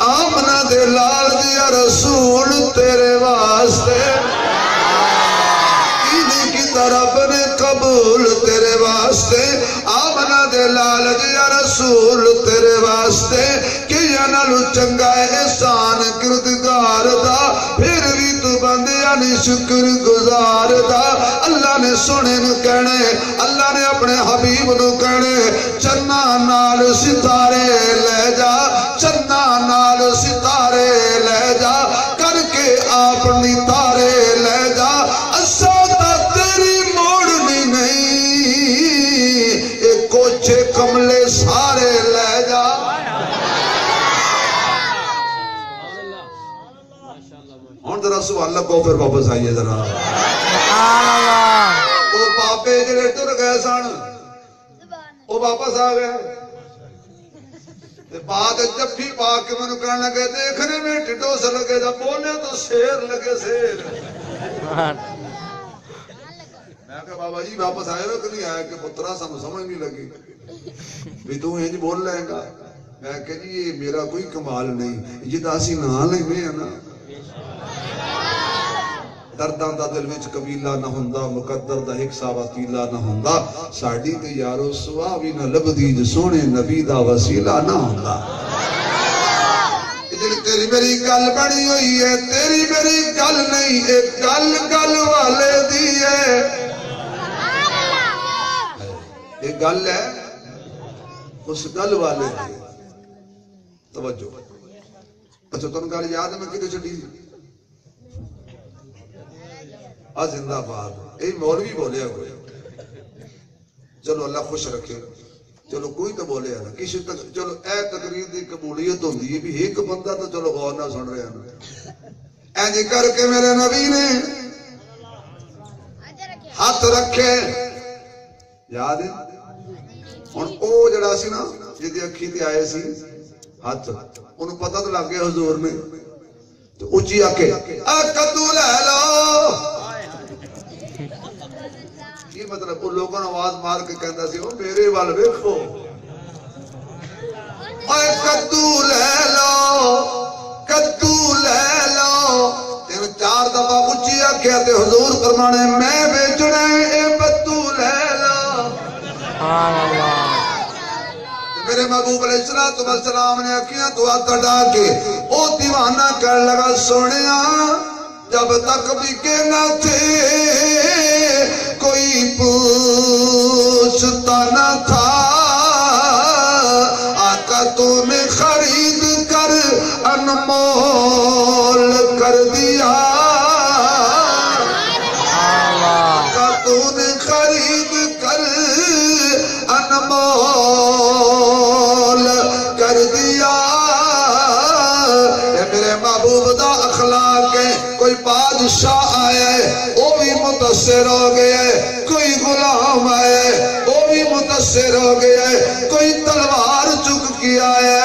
آمنہ دے لال دیا رسول تیرے واسطے رب نے قبول تیرے واسطے آمنہ دے لال جیا رسول تیرے واسطے کیا نالو چنگا احسان کردگار دا پھر بھی تو بندیاں نہیں شکر گزار دا اللہ نے سنے نو کہنے اللہ نے اپنے حبیب نو کہنے چنا نال ستارے لے جا چنا نال ستارے لے جا کر کے اپنی تارے لے جا کوچے کملے سارے لے جا ہون ذرا سبحان اللہ کو پھر واپس آئیے ذرا وہ پاپے جڑے ٹر گئے سن وہ واپس آ گئے بعد جفی پا کے میں کہنے لگے دیکھنے میں ٹھڈو سے لگے جب بولے تو شیر لگے شیر میں کہا بابا جی واپس آئے ہو کہ نہیں آیا کہ پترا سانو سمجھ نہیں لگی بھی تو یہ بول لیں گا میں کہا جی یہ میرا کوئی کمال نہیں یہ تاسی نہ لیں میں ہے نا درداں دا دل وچ قبیلہ نہ ہوندا مقدر دا ایک سا وسیلہ نہ ہوندا ساڈی تے یارو سوا وی نہ لبدی جو سونے نبی دا وسیلہ نہ ہوندا تیری میری گل بنی ہوئی ہے تیری میری گل نہیں ایک گل گل والے دی ہے ایک گل ہے اس گل والے دی توجہ اچھا تن گل یاد ہے میں کدھر چڑھی زندہ باد یہ مولوی بولے کوئی چلو اللہ خوش رکھے چلو کوئی تو بولے نا کسی تک چلو اے تقریر دی قبولیت ہوندی ہے بھی ایک بندہ تو چلو غور نہ سن رہے ہیں اینج کر کے میرے نبی نے ہاتھ رکھے یاد ہے ہن او جڑا سی نا جدی اکھی تے آئے سی ہاتھ انہوں پتہ تو لگ گیا حضور نے تو اونچی آ کے کدو لے لو یہ مطلب وہ لوگوں نے آواز مار کے کہتا سی وہ میرے وال ویکھو اے کدو لے لو تے حضور فرمانے میں بیچنا اے بدو لے لا سبحان اللہ میرے محبوب علیہ السلام نے اکھیاں دعا کٹا کے او دیوانہ کر لگا سونیا جب تک بکے نہ تھے کوئی پوچھتا نہ تھا آقا تو نے خرید کر انمول کر دیا آقا تو نے خرید کر انمول کر دیا اے میرے محبوب دا اخلاق ہے کوئی بادشاہ آئے وہ بھی متاثر ہو گیا ہے کوئی غلام آئے وہ بھی متاثر ہو گیا ہے کوئی تلوار چک کے آئے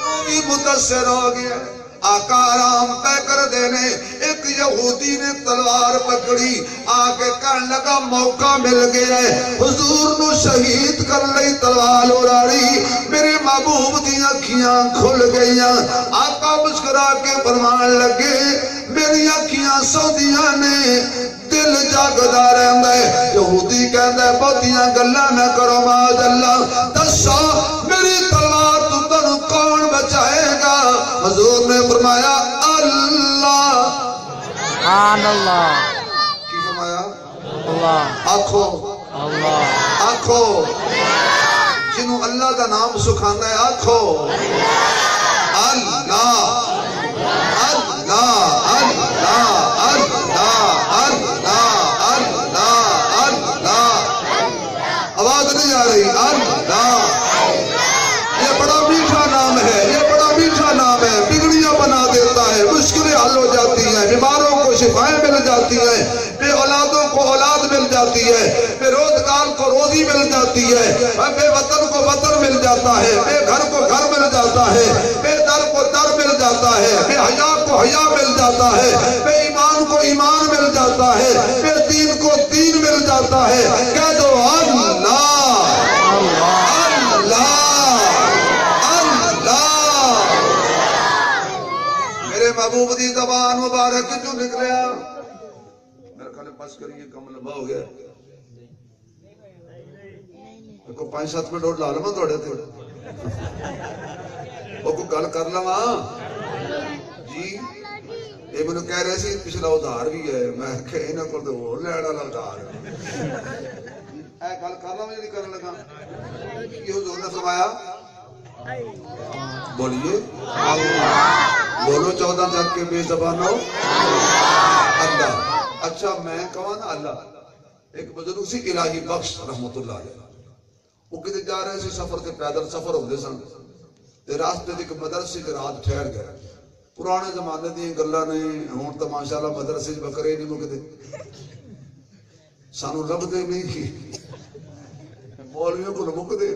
وہ بھی متاثر ہو گیا ہے آقا آرام پہ کر دینے ایک یہودی نے تلوار پکڑی آگے کرن لگا موقع مل گیا ہے حضور نو شہید کر لئی تلوار اڑاڑی میرے محبوب دی اکھیاں کھل گئیاں آقا مسکرا کے فرمان لگے میری اکھیاں سودیاں نے دل جاگدا رہندا ہے یہودی کہندا ہے بہتیاں گلاں نہ کرو معاذ اللہ دسو میری تلوار تو تنوں کون بچائے گا حضور نے فرمایا اللہ سبحان اللہ کی فرمایا اللہ آنکھو اللہ آنکھو جنہوں اللہ کا نام سکھانا ہے آنکھو اللہ اللہ اللہ اللہ اللہ اللہ اللہ آواز نہیں آ رہی اللہ یہ بڑا میٹھا نام ہے یہ بڑا میٹھا نام ہے بگڑیاں بنا دیتا ہے مشکلیں حل ہو جاتی ہیں بیماروں کو شفائیں مل جاتی ہیں بے اولادوں کو اولاد مل جاتی ہے بے روزگار کو روزی مل جاتی ہے بے وطن کو وطن مل جاتا ہے بے گھر کو گھر مل جاتا ہے بے در کو در مل جاتا ہے بے حیا کو حیا مل جاتا ہے بے ایمان کو ایمان مل جاتا ہے بے دین کو دین مل جاتا ہے کہہ دو اللہ اللہ میرے محبوب دی زبان مبارک جو نکلیا میرے خیال پس کریے کم لمبا ہو گیا کو 5-7 منٹ اور لا لواں تھوڑے تھے وہ کو گل کر لواں جی یہ مینوں کہہ رہے سی پچھلا ادھار بھی ہے میں کہ انہاں کول تے ہور لین والا ادھار اے گل کر لواں جڑی کرن لگا کہ حضور نے فرمایا بولیے بولو 14 جگ کے بے زبانوں اللہ اچھا میں کہاں نا اللہ ایک بزرگ سی الہی بخش رحمت اللہ علیہ وہ کدھر جا رہے سی سفر تے پیدل سفر ہوندے سن تے راستے تے ایک مدرسے تے رات ٹھہر گئے پرانے زمانے دی گلاں نے ہن تے ماشاءاللہ مدرسے وچ بکرے نہیں مکدے سانو لبدے نہیں مولویوں کو مکدے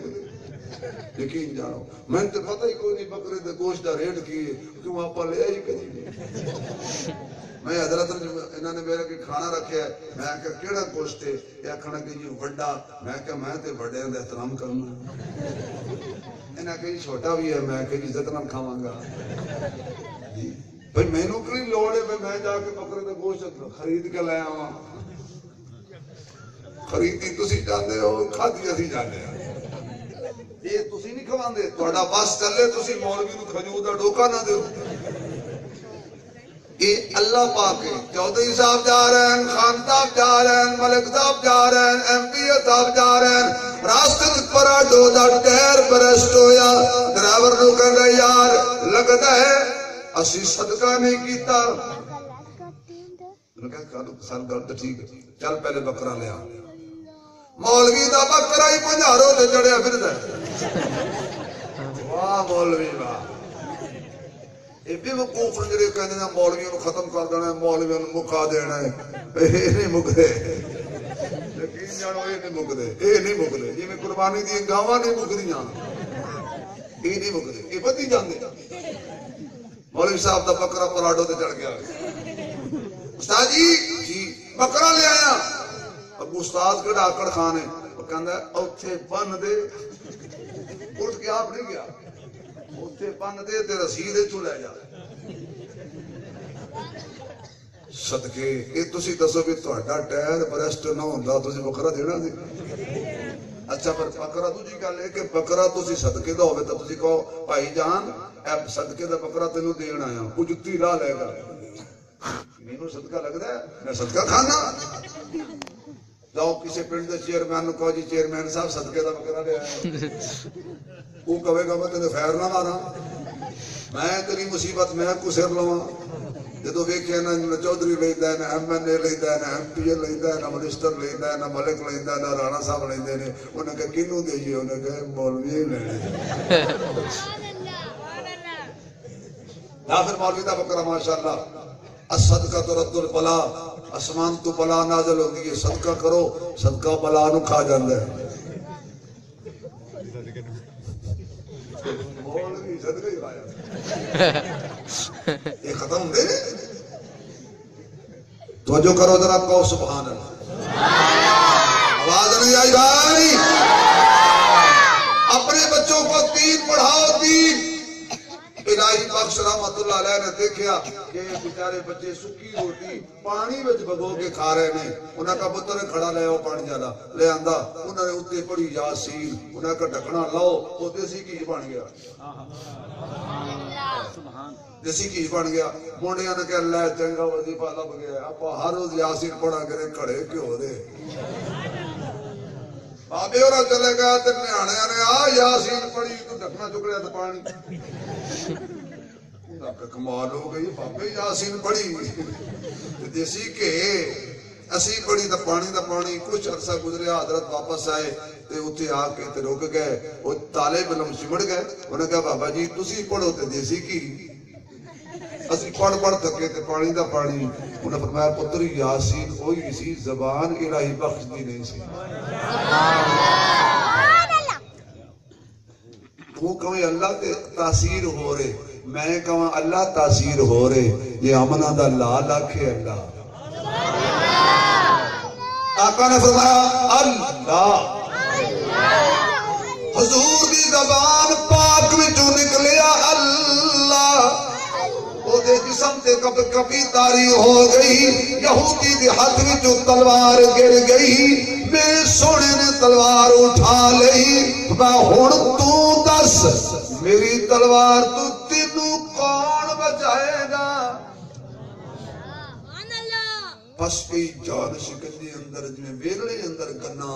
یقین جانو میں تے پتہ ہی کوئی نہیں بکرے دے گوشت دا ریٹ کی کیوں آپ لے آئی کدی نہیں میں حضرت انہوں نے میرے کے کھانا رکھیا ہے میں کہا کیڑا گوشت ہے یا کھانا کہ یہ بڑا میں کہا میں تے بڑے دا احترام کرنا انہاں کہ چھوٹا بھی ہے میں کہ عزت نال کھاواں گا بھئی مینوں کئی لوڑ ہے میں جا کے بکرے دا گوشت خرید کے لے آواں خریدی تسی جاندے ہو کھادی اسی جاندے ہاں یہ تسی نہیں کھواندے تہاڈا بس چلے تسی مولوی نوں کھجور دا ڈوکا نہ دیو یہ اللہ پاک ہے چودھری صاحب جا رہے ہیں خان صاحب جا رہے ہیں ملک صاحب جا رہے ہیں ایم پی صاحب جا رہے ہیں راستے پر آٹو دا ٹائر برسٹ ہویا ڈرائیور نو کہندا یار لگدا ہے اسی صدقہ نہیں کیتا میں کہا سر درد ٹھیک ہے چل پہلے بکرا لے آ مولوی دا بکرا ہی پنجاروں تے چڑھیا پھردا واہ مولوی واہ یہ بھی وقوف جڑے کہندے نے مولویوں نو ختم کر دینا ہے مولویوں نو مکا دینا ہے یہ نہیں مکدے یقین جانو یہ نہیں مکدے یہ نہیں مکدے جویں قربانی دی گاواں نہیں مکدیاں یہ نہیں مکدے یہ بدی جاندے مولوی صاحب دا بکرا پراڈو تے چڑھ گیا استاد جی بکرا لے آیا اب استاد کہڑا آکڑ خان ہے وہ کہندا اوتھے بن دے اٹھ کے آپ نہیں گیا اوتھے بن دے تے رسید چ لے جا صدقے یہ تسی دسو بھی تہاڈا ٹائر برسٹ نہ ہوندا تسی بکرا دینا سی اچھا پر بکرا دوجی گل ہے کہ بکرا تسی صدقے دا ہوے تے تسی کہو بھائی جان اے صدقے دا بکرا تینوں دین آیا کوئی جُتی لا لے گا مینوں صدقہ لگدا ہے میں صدقہ کھانا جاؤ کسی پنڈ دے چیئرمین نوں کہو جی چیئرمین صاحب صدقے دا بکرا لے آیا وہ کہے گا میں تینوں خیر نہ مارا میں تیری مصیبت میں کو سر لواں جدو ویکھیا نہ چودھری لیندا ہے نہ ایم این اے لیندا ہے نہ ایم پی اے لیندا ہے نہ منسٹر لیندا ہے نہ ملک لیندا ہے نہ رانا صاحب لیندے نے انہاں کہ کینوں دئیے انہاں کہ مولوی لینے یا پھر مولوی دا بکرا ماشاءاللہ الصدقہ ترد البلا آسمان تو بلا نازل ہوندی ہے صدقہ کرو صدقہ بلا نو کھا جاندا ہے مولوی صدقہ ہی لایا یہ ختم دے توجہ کرو ذرا کہو سبحان اللہ آواز نہیں آئی بھائی اپنے بچوں کو دین پڑھاؤ دین الہی بخش رحمت اللہ علیہ نے دیکھیا کہ بیچارے بچے سکی روٹی پانی وچ بھگو کے کھا رہے ہیں انہاں کا پتر کھڑا لے آؤ پانی جالا لے آندا انہاں نے اوتے پڑھی یاسین انہاں کا ڈھکنا لاؤ او دیسی گھی بن گیا دیسی گھی بن گیا مونڈیاں نے کہ اللہ چنگا وظیفہ لب گیا اپا ہر روز یاسین پڑھا کرے کھڑے کیوں دے بابے اور چلے گیا تے نیانے نے آ یاسین پڑھی تو ڈھکنا چک لیا تے پانی کمال ہو گئی بابے یاسین پڑھی دیسی کہ اسی پڑھی تے پانی کچھ عرصہ گزریا حضرت واپس آئے تے اوتھے آ کے تے رک گئے او طالب علم سمڑ گئے انہاں کہا بابا جی تسی پڑھو تے دیسی کی اسی پڑھ تھکے تے پانی انہاں فرمایا پتر یاسین کوئی سی زبان الہی بخش دی نہیں سی تو کہوں اللہ تے تاثیر ہو رہے میں کہوں اللہ تاثیر ہو رہے یہ امنہ دا لا لاکھے اللہ آقا نے فرمایا اللہ حضور دی زبان پاک وچوں نکلیا اللہ او دے جسم تے کبھی تاری ہو گئی یہودی دے ہاتھ وچوں تلوار گر گئی میرے سونے نے تلوار اٹھا لئی میں ہن تو دس میری تلوار تو تینوں کون بچائے گا بس کی جان شکندی اندر جنہیں ویلے اندر گنا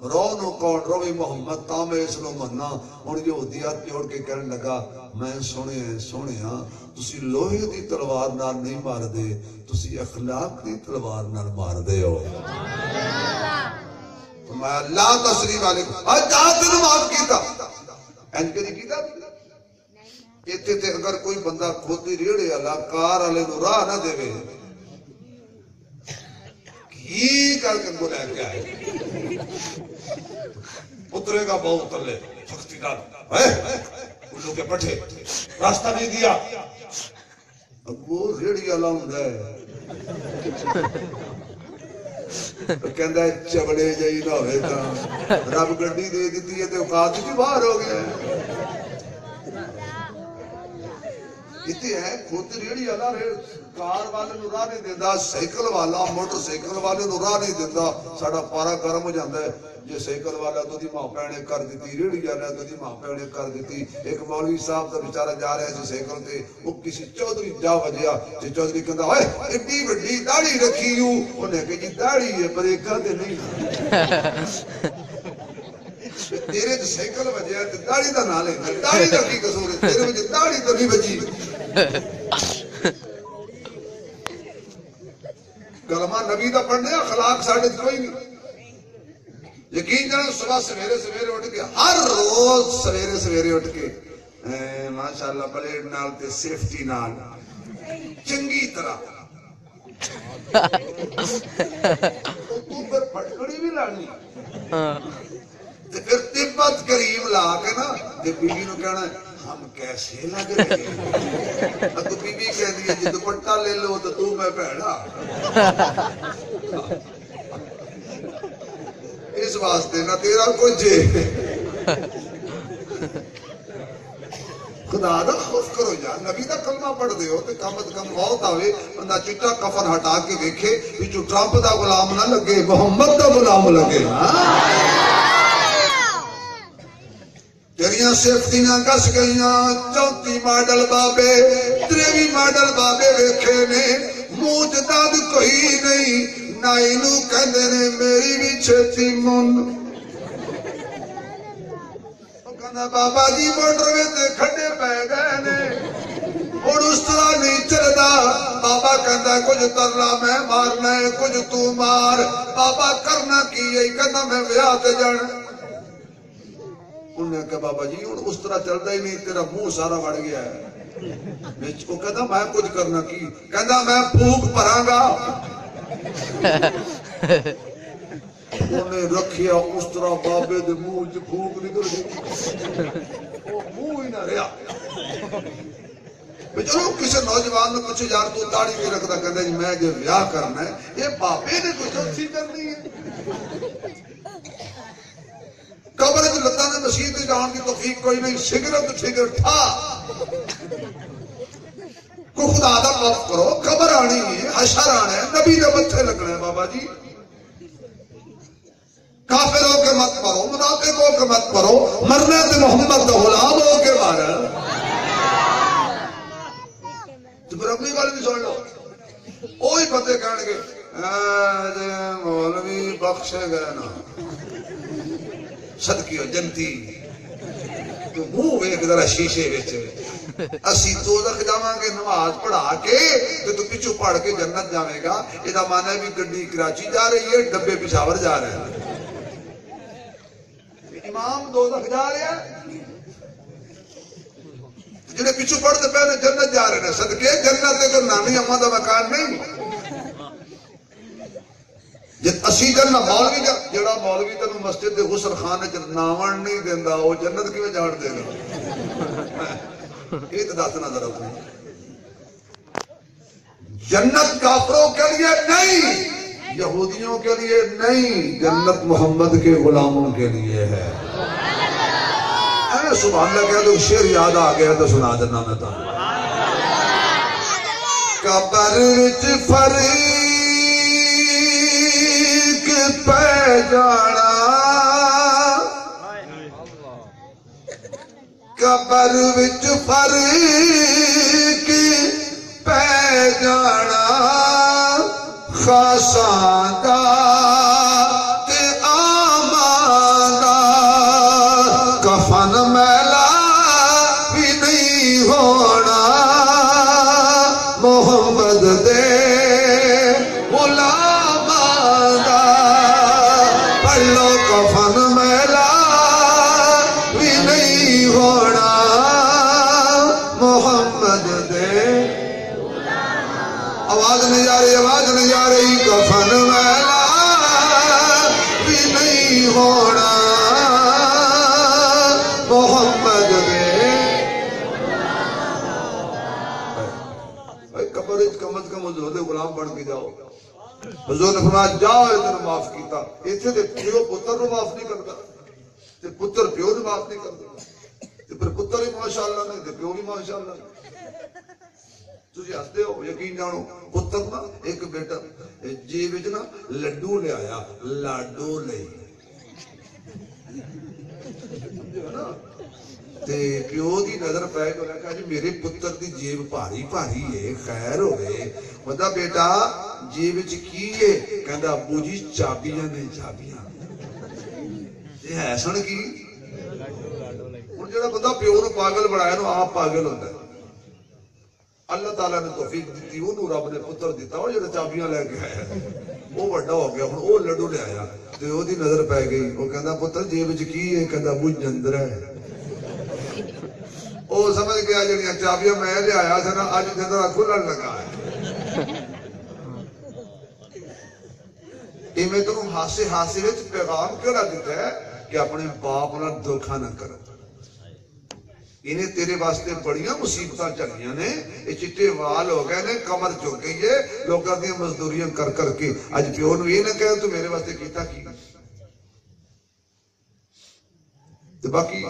رو نو کون روی محمد تامے اس نو مننا ان یہودیات جوڑ کے کہنے لگا میں سونے ہاں تسی لوہے دی تلوار نال نہیں مار دے تسی اخلاق دی تلوار نال مار دے ہو میں اللہ تسلیم علیکم آج جہاں تینوں معاف کیتا این کے نہیں کیتا کہتے تھے اگر کوئی بندہ کھوتی ریڑے اللہ کار علی نو راہ نہ دے وے کی کر کے کو لے کے آئے اترے گا بہت تلے سختی ڈال الو کے پٹھے راستہ نہیں دیا اب وہ ریڑی اللہ ہوں گئے کہندہ ہے چبڑے جائی نہ ہوئے تھا رب گڑی دے دیتی ہے تو اوقات کی باہر ہو گیا کہتے ہیں کھوتی ریڑی اللہ کار والے نو راہ نہیں دیندہ سائیکل والا موٹر سائیکل والے نو راہ نہیں دیندہ ساڑھا پارا گرم ہو جاندہ ہے یہ سائیکل والا تو دی ماں پینے کر دیتی ریڑی والا تو دی ماں پینے کر دیتی ایک مولوی صاحب تو بیچارہ جا رہے ہیں سائیکل تے وہ کسی چودھری جا وجیا جی چودھری کہندہ ہوئے اتنی بڑی داڑھی رکھی ہوں انہیں کہ جی داڑھی ہے پر ایک کہتے نہیں تیرے جو سائیکل وجہ ہے داڑھی دا نہ لے داڑھی دا کی قصور ہے تیرے وجہ داڑھی تو نہیں بجی کلمہ نبی دا پڑھنے اخلاق ساڑھے کوئی نہیں یقین جانا صبح سویرے اٹھ کے ہر روز سویرے اٹھ کے ماشاءاللہ بلیڈ نال تے سیفٹی نال چنگی طرح تو پھر پھٹکڑی بھی لانی پھر تبت کریم لا کے نا تے بی بی نو کہنا ہم کیسے لگ رہے ہیں تو بی بی کہہ دیا جی دوپٹہ لے لو تو میں پہنا اس واسطے نہ تیرا کچھ خدا دا خوف کرو یار نبی دا کلمہ پڑھ دے ہو تے کم از کم موت آوے بندہ چٹا کفن ہٹا کے دیکھے وچوں ٹرمپ دا غلام نہ لگے محمد دا غلام لگے تیریاں سیفتیاں کس گئیاں 34 ماڈل بابے 23 ماڈل بابے ویکھے نے موت داد کوئی نہیں نہ اینو کہندے نے میری بھی چھتی من بابا جی موٹر میں کھڈے پہ گئے نے اور اس طرح نہیں چلدا بابا کہندا کچھ ترلا میں مارنا ہے کچھ تو مار بابا کرنا کی ہے کہندا میں ویاہ تے جانا انہوں نے کہا بابا جی اس طرح چلدا ہی نہیں تیرا منہ سارا وڑ گیا ہے وہ کہندا میں کچھ کرنا کی کہندا میں پھوک بھراں گا انہیں رکھیا اس طرح بابے دے منہ چ پھوک نکل گئی وہ منہ ہی نہ رہا چلو کسی نوجوان نے پوچھے یار تو داڑھی بھی رکھتا کہتا جی میں جو ویاہ کرنا ہے یہ بابے نے کچھ اچھی کرنی ہے قبر جو لتا نے مسیح کے جان کی توفیق کوئی نہیں سگرٹ ٹھا کو خدا دا خوف کرو قبر آنی ہے حشر آنا ہے نبی دے بچے لگنا ہے بابا جی کافر ہو کے مت مرو منافق ہو کے مت مرو مرنے تے محمد دا غلام ہو کے مارا تو پھر اپنی گل بھی سن لو وہی پتے کہن گے مولوی بخشے گئے نا صدقیو جنتی تو منہ ویکھ ذرا شیشے وچ اسی دوزخ جاواں گے نماز پڑھا کے تو پیچھے پڑھ کے جنت جاویں گا یہ دا معنی ہے بھی گڈی کراچی جا رہی ہے ڈبے پشاور جا رہے ہیں امام دوزخ جا رہے ہیں جنہیں پیچھو پڑھتے پہلے جنت جا رہے ہیں صدقے جنت کو نانی اماں دا مکان نہیں جب اسی جنت مولوی جڑا مولوی تینو مسجد دے غسل خانے چ ناون نہیں دیندا وہ جنت کیویں جاڑ دے گا یہ تو دس نظر رکھو جنت کافروں کے لیے نہیں یہودیوں کے لیے نہیں جنت محمد کے غلاموں کے لیے ہے سبحان اللہ کہہ دو شعر یاد آ گیا تو سنا دینا میں تمہیں قبر وچ فریق پہ جانا قبر وچ فریق پہ جانا خاصاں دا تے آماں دا کفن میلا بھی نہیں ہونا محمد دے غلاماں دا پڑھ لو کفن میلا بھی نہیں ہونا محمد دے آواز نہیں جا رہی آواز نہیں جا رہی کفن میلا بھی نہیں ہونا محمد دے قبر کم از کم حضور دے غلام بن کے جاؤ حضور نے فرمایا جاؤ اتنا معاف کیتا ایتھے تے پیو پتر نو معاف نہیں کرتا تے پتر پیو نو معاف نہیں کرتا تے پھر پتر ہی ماشاءاللہ نہیں تے پیو بھی ماشاءاللہ نہیں تجھے ہستے ہو یقین جانو پتر نا ایک بیٹا جی وچ نا لڈو لے آیا لاڈو لے تے پیو دی نظر پہ تو کہا جی میرے پتر دی جیب بھاری بھاری ہے خیر ہوئے بندہ بیٹا جیب وچ کی ہے کہندا ابو جی چابیاں نے چابیاں یہ ہے سن کی ہن جڑا بندہ پیو نو پاگل بنایا نو آپ پاگل ہوندا ہے اللہ تعالیٰ نے توفیق دیتی انہوں رب نے پتر دیتا وہ جڑا چابیاں لے کے آیا وہ بڑا ہو گیا وہ لڈو لے آیا تو وہ دی نظر پہ گئی وہ کہندا پتر جیب وچ کی ہے کہندا ابو جندر ہے وہ سمجھ گیا جڑیاں چابیاں میں لے آیا تھا نا اج جندر کھلن لگا ہے ایویں تو ہاسے ہاسے وچ پیغام کیڑا دیتا ہے کہ اپنے باپ نال دھوکا نہ کرو انہیں تیرے واسطے بڑیاں مصیبتاں چلیاں نے یہ چٹے وال ہو گئے نے کمر چک گئی ہے لوگاں دی مزدوریاں کر کر کے اج پیو نو یہ نہ کہے تو میرے واسطے کیتا کی تے باقی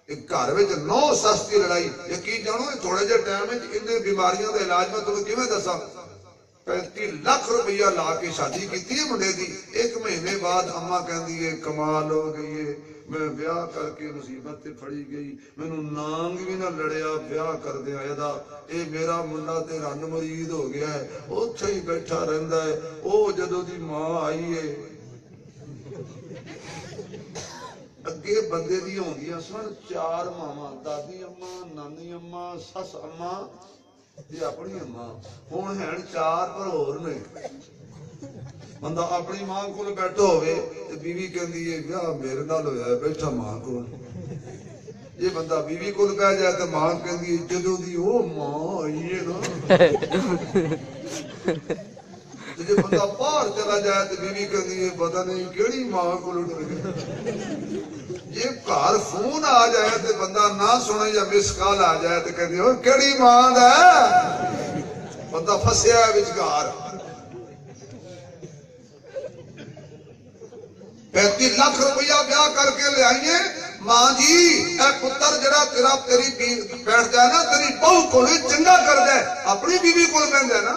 ایک گھر وچ 9 سس دی لڑائی یقین جانو تھوڑے جہے ٹائم وچ ان بیماریاں دا علاج میں تمہیں کیویں دساں 35 لاکھ روپیہ لا کے شادی کیتی ہے منڈے دی 1 مہینے بعد اماں کہندی ہے کمال ہو گئی ہے میں بیاہ کر کے مصیبت تے پھڑی گئی مینوں نانگ بھی نہ لڑیا بیاہ کر دیا ایدا اے میرا منڈا تے رن مرید ہو گیا ہے اوتھے ہی بیٹھا رہندا ہے او جدوں دی ماں آئی ہے اگے بندے دی ہوندیاں سن 4 ماواں دادی اماں نانی اماں سس اماں تے اپنی اماں ہن ہیں 4 پر ہور نے بندہ اپنی ماں کول بیٹھا ہوئے تے بیوی کہندی ہے بیاہ میرے نال ہویا ہے بیٹھا ماں کول یہ بندہ بیوی کول بیٹھ جائے تے ماں کہندی ہے جدوں دی او ماں آئی ہے نا جب بندہ باہر چلا جائے تو بیوی کہتی ہے پتہ نہیں کیڑی ماں کو ڈر گیا یہ گھر فون آ جائے تو بندہ نہ سنے یا مس کال آ جائے تو کہتی ہے کیڑی ماں ہے بندہ پھسیا ہے وچکار 35 لاکھ روپیہ بیاہ کر کے لے آئیے ماں جی اے پتر جڑا تیرا تیری بیٹھ جائے نا تیری بہو کو چنگا کر دے اپنی بیوی کو بن جائے نا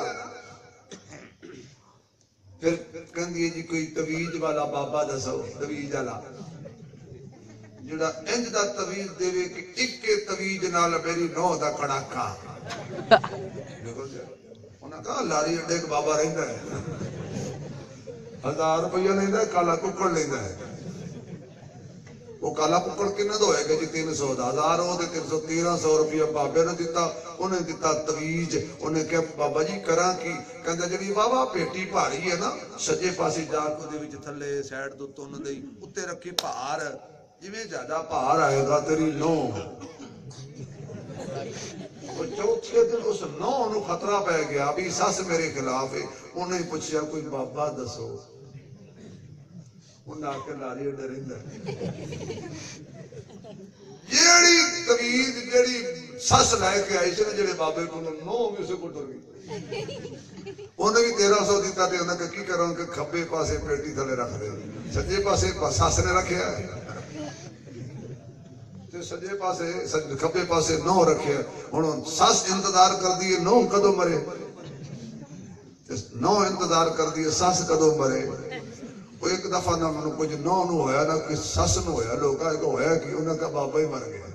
پھر کہندی ہے جی کوئی تویج والا بابا دسو تویج والا جڑا انج دا تویج دے کہ ایک تویج نال میری نو دا کڑاکا دیکھو جی انہاں کہا لاری اڈے ایک بابا رہندا ہے 1000 روپیہ لیندا ہے کالا ککڑ لیندا ہے وہ کالا ککڑ کنے دا ہوئے گا جی 300 دا 1000 ہو دے 1300 روپیہ بابے نے دیتا انہیں دیتا تویج انہیں کہا بابا جی کراں کی کہندا جڑی بابا پیٹی بھاری ہے نا سجے پاسے جا کے دے وچ تھلے سائیڈ تو تن دے اوتے رکھی بھار جویں زیادہ بھار آئے گا تیری نو وہ چوتھے دن اس نو نو خطرہ پہ گیا ابھی سس میرے خلاف ہے انہیں پوچھیا کوئی بابا دسو انہیں آ کے لاری ڈریندا جیڑی تویج جیڑی سس لے کے آئی سی نا جڑے بابے کو نو بھی اسے کو ڈر گئی انہیں بھی 1300 دیتا تے انہیں کہ کی کراں کہ کھبے پاسے پیٹی تھلے رکھ دے سجے پاسے سس نے رکھیا ہے تے سجے پاسے کھبے پاسے نو رکھیا ہن سس انتظار کر دی نو کدوں مرے نو انتظار کر دی سس کدوں مرے وہ ایک دفعہ نہ منو کچھ نو نو ہویا نہ کس سس نو ہویا لوگا ایک ہویا کہ انہوں کا بابا ہی مر گیا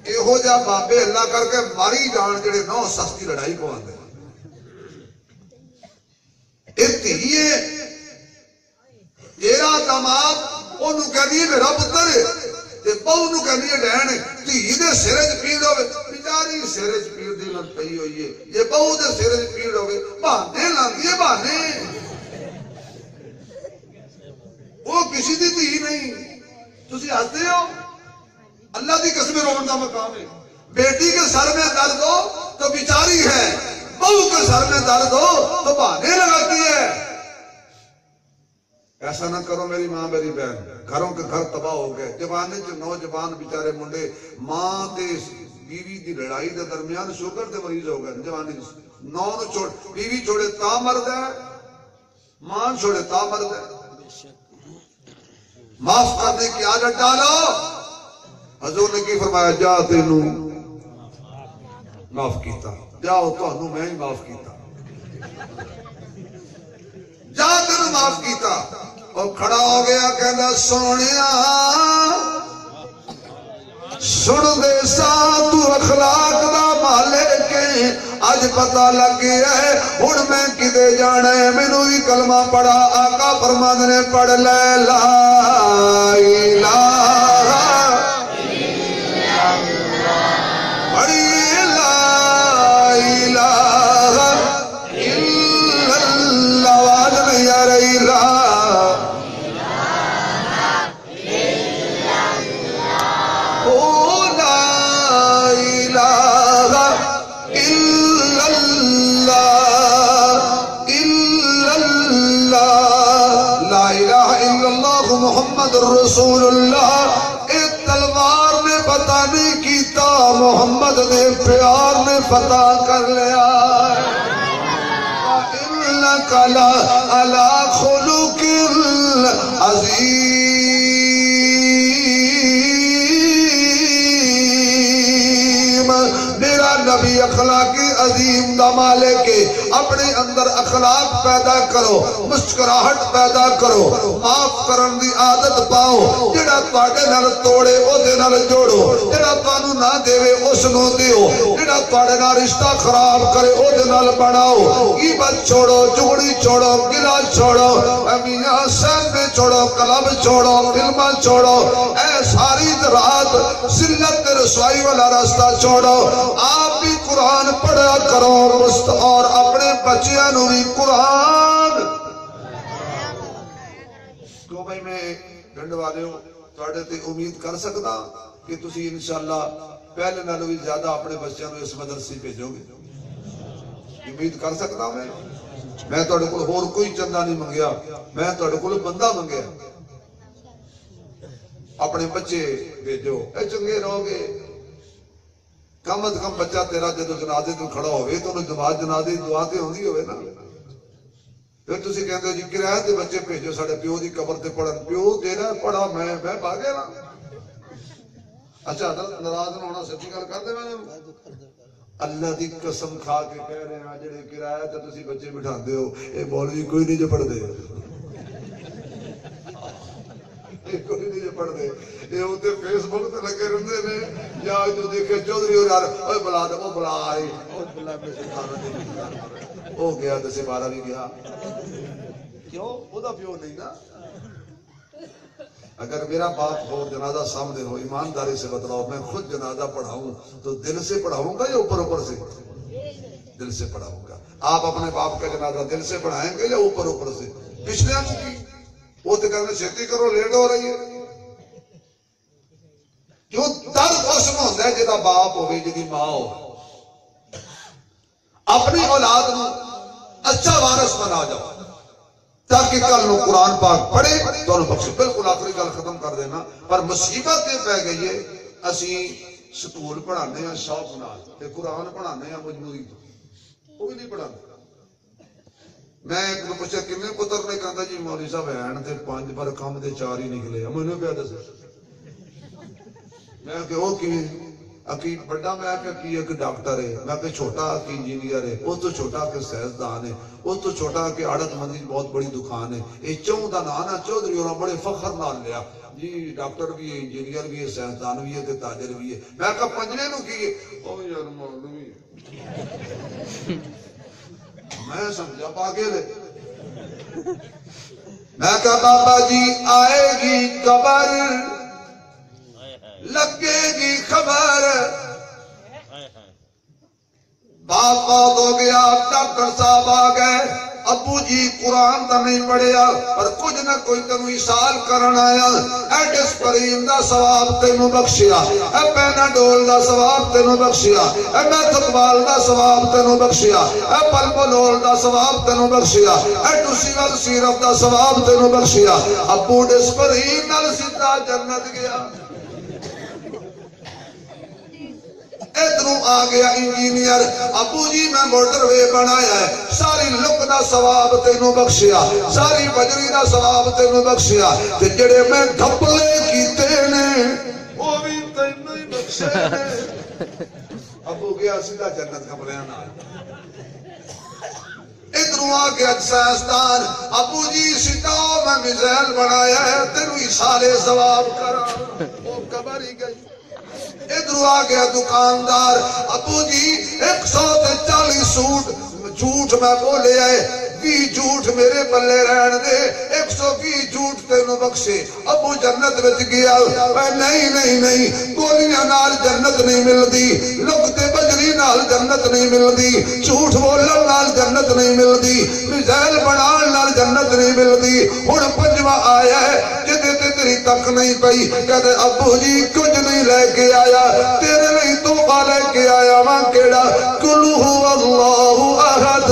اے ہو جا بابے اللہ کر کے ماری جان جڑے نو سس کی لڑائی کو آندے اتھیے تیرا دماغ انہوں کہنی ہے میرا پتر تے بہو نو کہنی ہے ڈہن تھی دے سرج پیڑ ہوئے بیچاری سرج پیڑ دی لگ پئی ہوئی ہے یہ بہو دے سرج پیڑ ہوئے بہانے لاندی ہے بہانے وہ کسی دی تھی نہیں تسی ہستے ہو اللہ دی قسم رون کا مقام ہے بیٹی کے سر میں درد ہو تو بیچاری ہے بہو کے سر میں درد ہو تو بہانے لگاتی ہے ایسا نہ کرو میری ماں میری بہن گھروں کے گھر تباہ ہو گئے جوانے جو نوجوان بیچارے منڈے ماں تے بیوی دی لڑائی دے درمیان شوگر تے مریض ہو گئے جوانی نو نو چھوڑ بیوی چھوڑے تا مرد ہے ماں چھوڑے تا مرد ہے معاف کرنے کی عادت ڈالو حضور نے کی فرمایا جا تینوں معاف کیتا جاؤ تو انہوں میں ہی معاف کیتا جا تینوں معاف کیتا اور کھڑا ہو گیا کہنا سونیا سن دے سا تو اخلاق دا مالک ہے آج پتہ لگ گیا ہے ہن میں کدے جانا ہے مینوں ہی کلمہ پڑھا آقا فرماندے نے پڑھ لے لا الہ الا اللہ پڑھی لا الہ الا اللہ آواز نہیں آ رہی لا محمد رسول اللہ ایک تلوار نے پتہ نہیں کیتا محمد نے پیار نے پتہ کر لیا انک علی خلق عظیم نبی اخلاقی عظیم دا مالک ہے. اپنے اندر اخلاق پیدا کرو, مسکراہٹ پیدا کرو, معاف کرن دی عادت پاؤ. جڑا تواڈے نال توڑے او دے نال جوڑو, جڑا تانوں نہ دیوے اس نوں دیو, جڑا تواڈے نال رشتہ خراب کرے او دے نال بناؤ. غیبت چھوڑو, چغلی چھوڑو, گلا چھوڑو, میاں سامنے چھوڑو, کلب چھوڑو, فلماں چھوڑو. اے ساری رات ذلت رسوائی والا راستہ چھوڑو. آپ بھی قرآن پڑھا کرو اور اپنے بچیاں نو بھی قرآن. تو بھائی میں گھنڈ والے ہوں تواڈے تے امید کر سکتا کہ تسی انشاءاللہ پہلے نالوں بھی زیادہ اپنے بچیاں نو اس مدرسے بھیجو گے. امید کر سکتا ہوں میں تواڈے کول ہور کوئی چندہ نہیں منگیا, میں تواڈے کول بندہ منگیا. اپنے بچے بھیجو, اے چنگے رہو گے. کم از کم بچہ تیرا جدو جنازے تو کھڑا ہوئے تو انہوں جماعت جنازے دعا تے ہوندی ہوئے نا. پھر تسی کہتے ہو جی کرایہ تے بچے بھیجو ساڈے پیو دی قبر تے پڑھن. پیو تیرا پڑھا میں بھاگے نا. اچھا ناراض نہ ہونا, سچی گل کر دے میں اللہ دی قسم کھا کے کہہ رہے ہیں جڑے کرایہ تے تسی بچے بٹھاندے ہو اے مولوی کوئی نہیں جو پڑھ دے, کوئی نہیں جو پڑھ دے. یہ ہوتے فیس بک تے لگے رہندے نے یا جو دیکھے چودھری اور یار اوے بلا دے او بلا آئی او بلا میں سے کھانا نہیں ہو گیا تے سے بارہ بھی گیا. کیوں او دا پیو نہیں نا. اگر میرا باپ ہو جنازہ سامنے ہو ایمانداری سے بتلاؤ میں خود جنازہ پڑھاؤں تو دل سے پڑھاؤں گا یا اوپر سے؟ دل سے پڑھاؤں گا. آپ اپنے باپ کا جنازہ دل سے پڑھائیں گے یا اوپر سے؟ پچھلے ہم کی وہ تو کہنے چھتی کرو لیٹ ہو رہی ہے. جو درد اس میں ہوتا ہے جدا باپ ہوئے جدی ماں ہو اپنی اولاد نو اچھا وارث بنا جاؤ تاکہ کل نو قرآن پاک پڑھے تو انہوں بخشے. بالکل آخری گل ختم کر دینا. پر مصیبت یہ پہ گئی ہے اسی سکول پڑھانے ہیں شوق نال تے قرآن پڑھانے ہیں مجبوری وہ بھی نہیں پڑھانے. میں ایک نے پوچھا کنے پتر نے کہا جی مولوی صاحب ہیں تے 5 پر کام دے 4 ہی نکلے. میں نے کہا دس میں کہ وہ کی عقید بڑا میں کہ ایک ڈاکٹر ہے, میں کہ چھوٹا کہ انجینئر ہے, وہ تو چھوٹا کہ سائنسدان ہے, وہ تو چھوٹا کہ آڑت مندی بہت بڑی دکان ہے. یہ چوں دا نانا چودھری اور بڑے فخر نال لیا جی ڈاکٹر بھی ہے, انجینئر بھی ہے, سائنسدان بھی ہے تے تاجر بھی ہے. میں کہ پنجویں نو کی او یار مولوی میں سمجھا پاگل ہے. میں کہ بابا جی آئے گی قبر لگے گی خبر. باپ بہت ہو گیا, ڈاکٹر صاحب آ گئے, ابو جی قرآن تا نہیں پڑھیا پر کچھ نہ کوئی تینوں اشار کرن آیا. اے ڈسپرین دا ثواب تینوں بخشیا, اے پیناڈول دا ثواب تینوں بخشیا, اے میتھوکوال دا ثواب تینوں بخشیا, اے پلمولول دا ثواب تینوں بخشیا, اے ٹوسیول سیرپ دا ثواب تینوں بخشیا. ابو ڈسپرین نال سیدھا جنت گیا. ادھروں آ گیا انجینئر, ابو جی میں موٹر وے بنایا ہے, ساری لک دا ثواب تینوں بخشیا, ساری بجری دا ثواب تینوں بخشیا, تے جڑے میں ڈھپلے کیتے نے وہ بھی تینوں ہی بخشے نے. ابو گیا سیدھا جنت کملیاں نال. ادھروں آ گیا سائنسدان, ابو جی سیدھا میں میزائل بنایا ہے تینوں ہی سارے ثواب کرا, وہ قبر ہی گئی. ادھر آ گیا دکاندار, ابو جی 140 سوٹ جھوٹ میں بولے آئے, 20 جھوٹ میرے بلے رہن دے, 120 جھوٹ تینوں بخشے. ابو جنت وچ گیا. نہیں نہیں نہیں, گولیاں نال جنت نہیں ملدی, لکتے بجری نال جنت نہیں ملدی, جھوٹ بولن نال جنت نہیں ملدی, میزائل بنان نال جنت نہیں ملدی. ہن پنجواں آیا ہے جدے تے تیری تک نہیں پئی. کہتے ابو جی کچھ نہیں لے کے آیا, تیرے لیے توبہ لے کے آیا ماں کیڑا, قل هو اللہ احد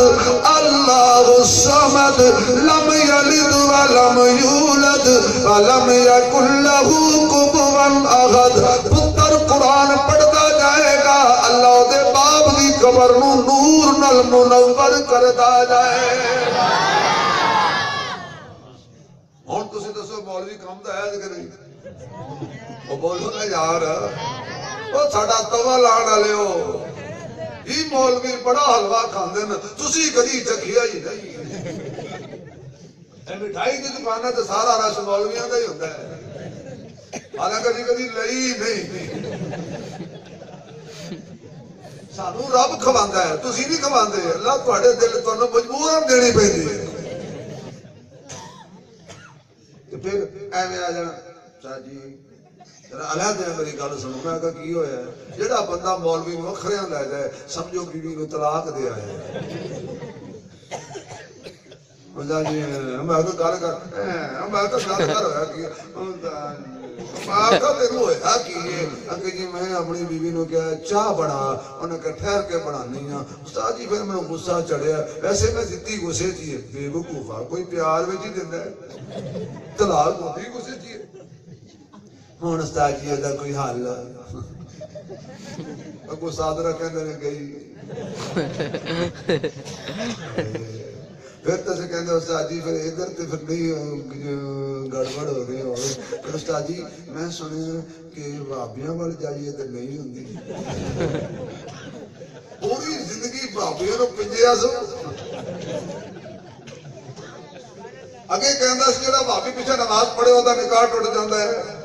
اللہ الصمد لم یلد ولم یولد ولم یکن لہ کفوا احد. پتر قرآن پڑھتا جائے گا, اللہ دے باپ دی قبر نو نور نال منور کرتا جائے گا. ہن تسی دسو مولوی کم دا ہے کہ نہیں؟ وہ بولو نا یار, وہ ساڈا توا لان والے ہو یہ مولوی بڑا حلوہ کھاندے نا تسی کدی چکھیا ہی نہیں مٹھائی کی دکانیں تو سارا رش مولویاں کا ہی ہوتا ہے حالانکہ کدی لئی نہیں سانو رب کھواندا ہے تسی نہیں کھواندے اللہ تہاڈے دل تانوں مجبورن دینی پیندی ہے تے پھر ایویں آ جانا شاہ جی ذرا علیحدہ میری گل سنو میں کہا کی ہویا ہے جڑا بندہ مولوی نوں اکھریاں لے جائے سمجھو بیوی نوں طلاق دے آئے خدا جی میں تو گل کر ہویا کی تینوں ہویا کی جی میں اپنی بیوی نو کہا چاہ بنا انہیں کہا ٹھہر کے بنانی ہاں استاد جی پھر میں غصہ چڑھیا ویسے میں زدی غصے چی ہے بے وقوفا کوئی پیار وچ ہی دیندا ہے طلاق ہوندی غصے چی ہے ہن استاد جی دا کوئی حل اگو صادرہ کہندے نے گئی پھر تو سے کہندے استاد جی پھر ادھر تے پھر نہیں گڑبڑ ہو رہی ہوے پھر استاد جی میں سنیا کہ بھابیاں وال جائیے تے نہیں ہوندی پوری زندگی بھابیاں نو پنجیا سو اگے کہندا سی جڑا بھابی پیچھے نماز پڑھے اوندا نکاح ٹوٹ جاندا ہے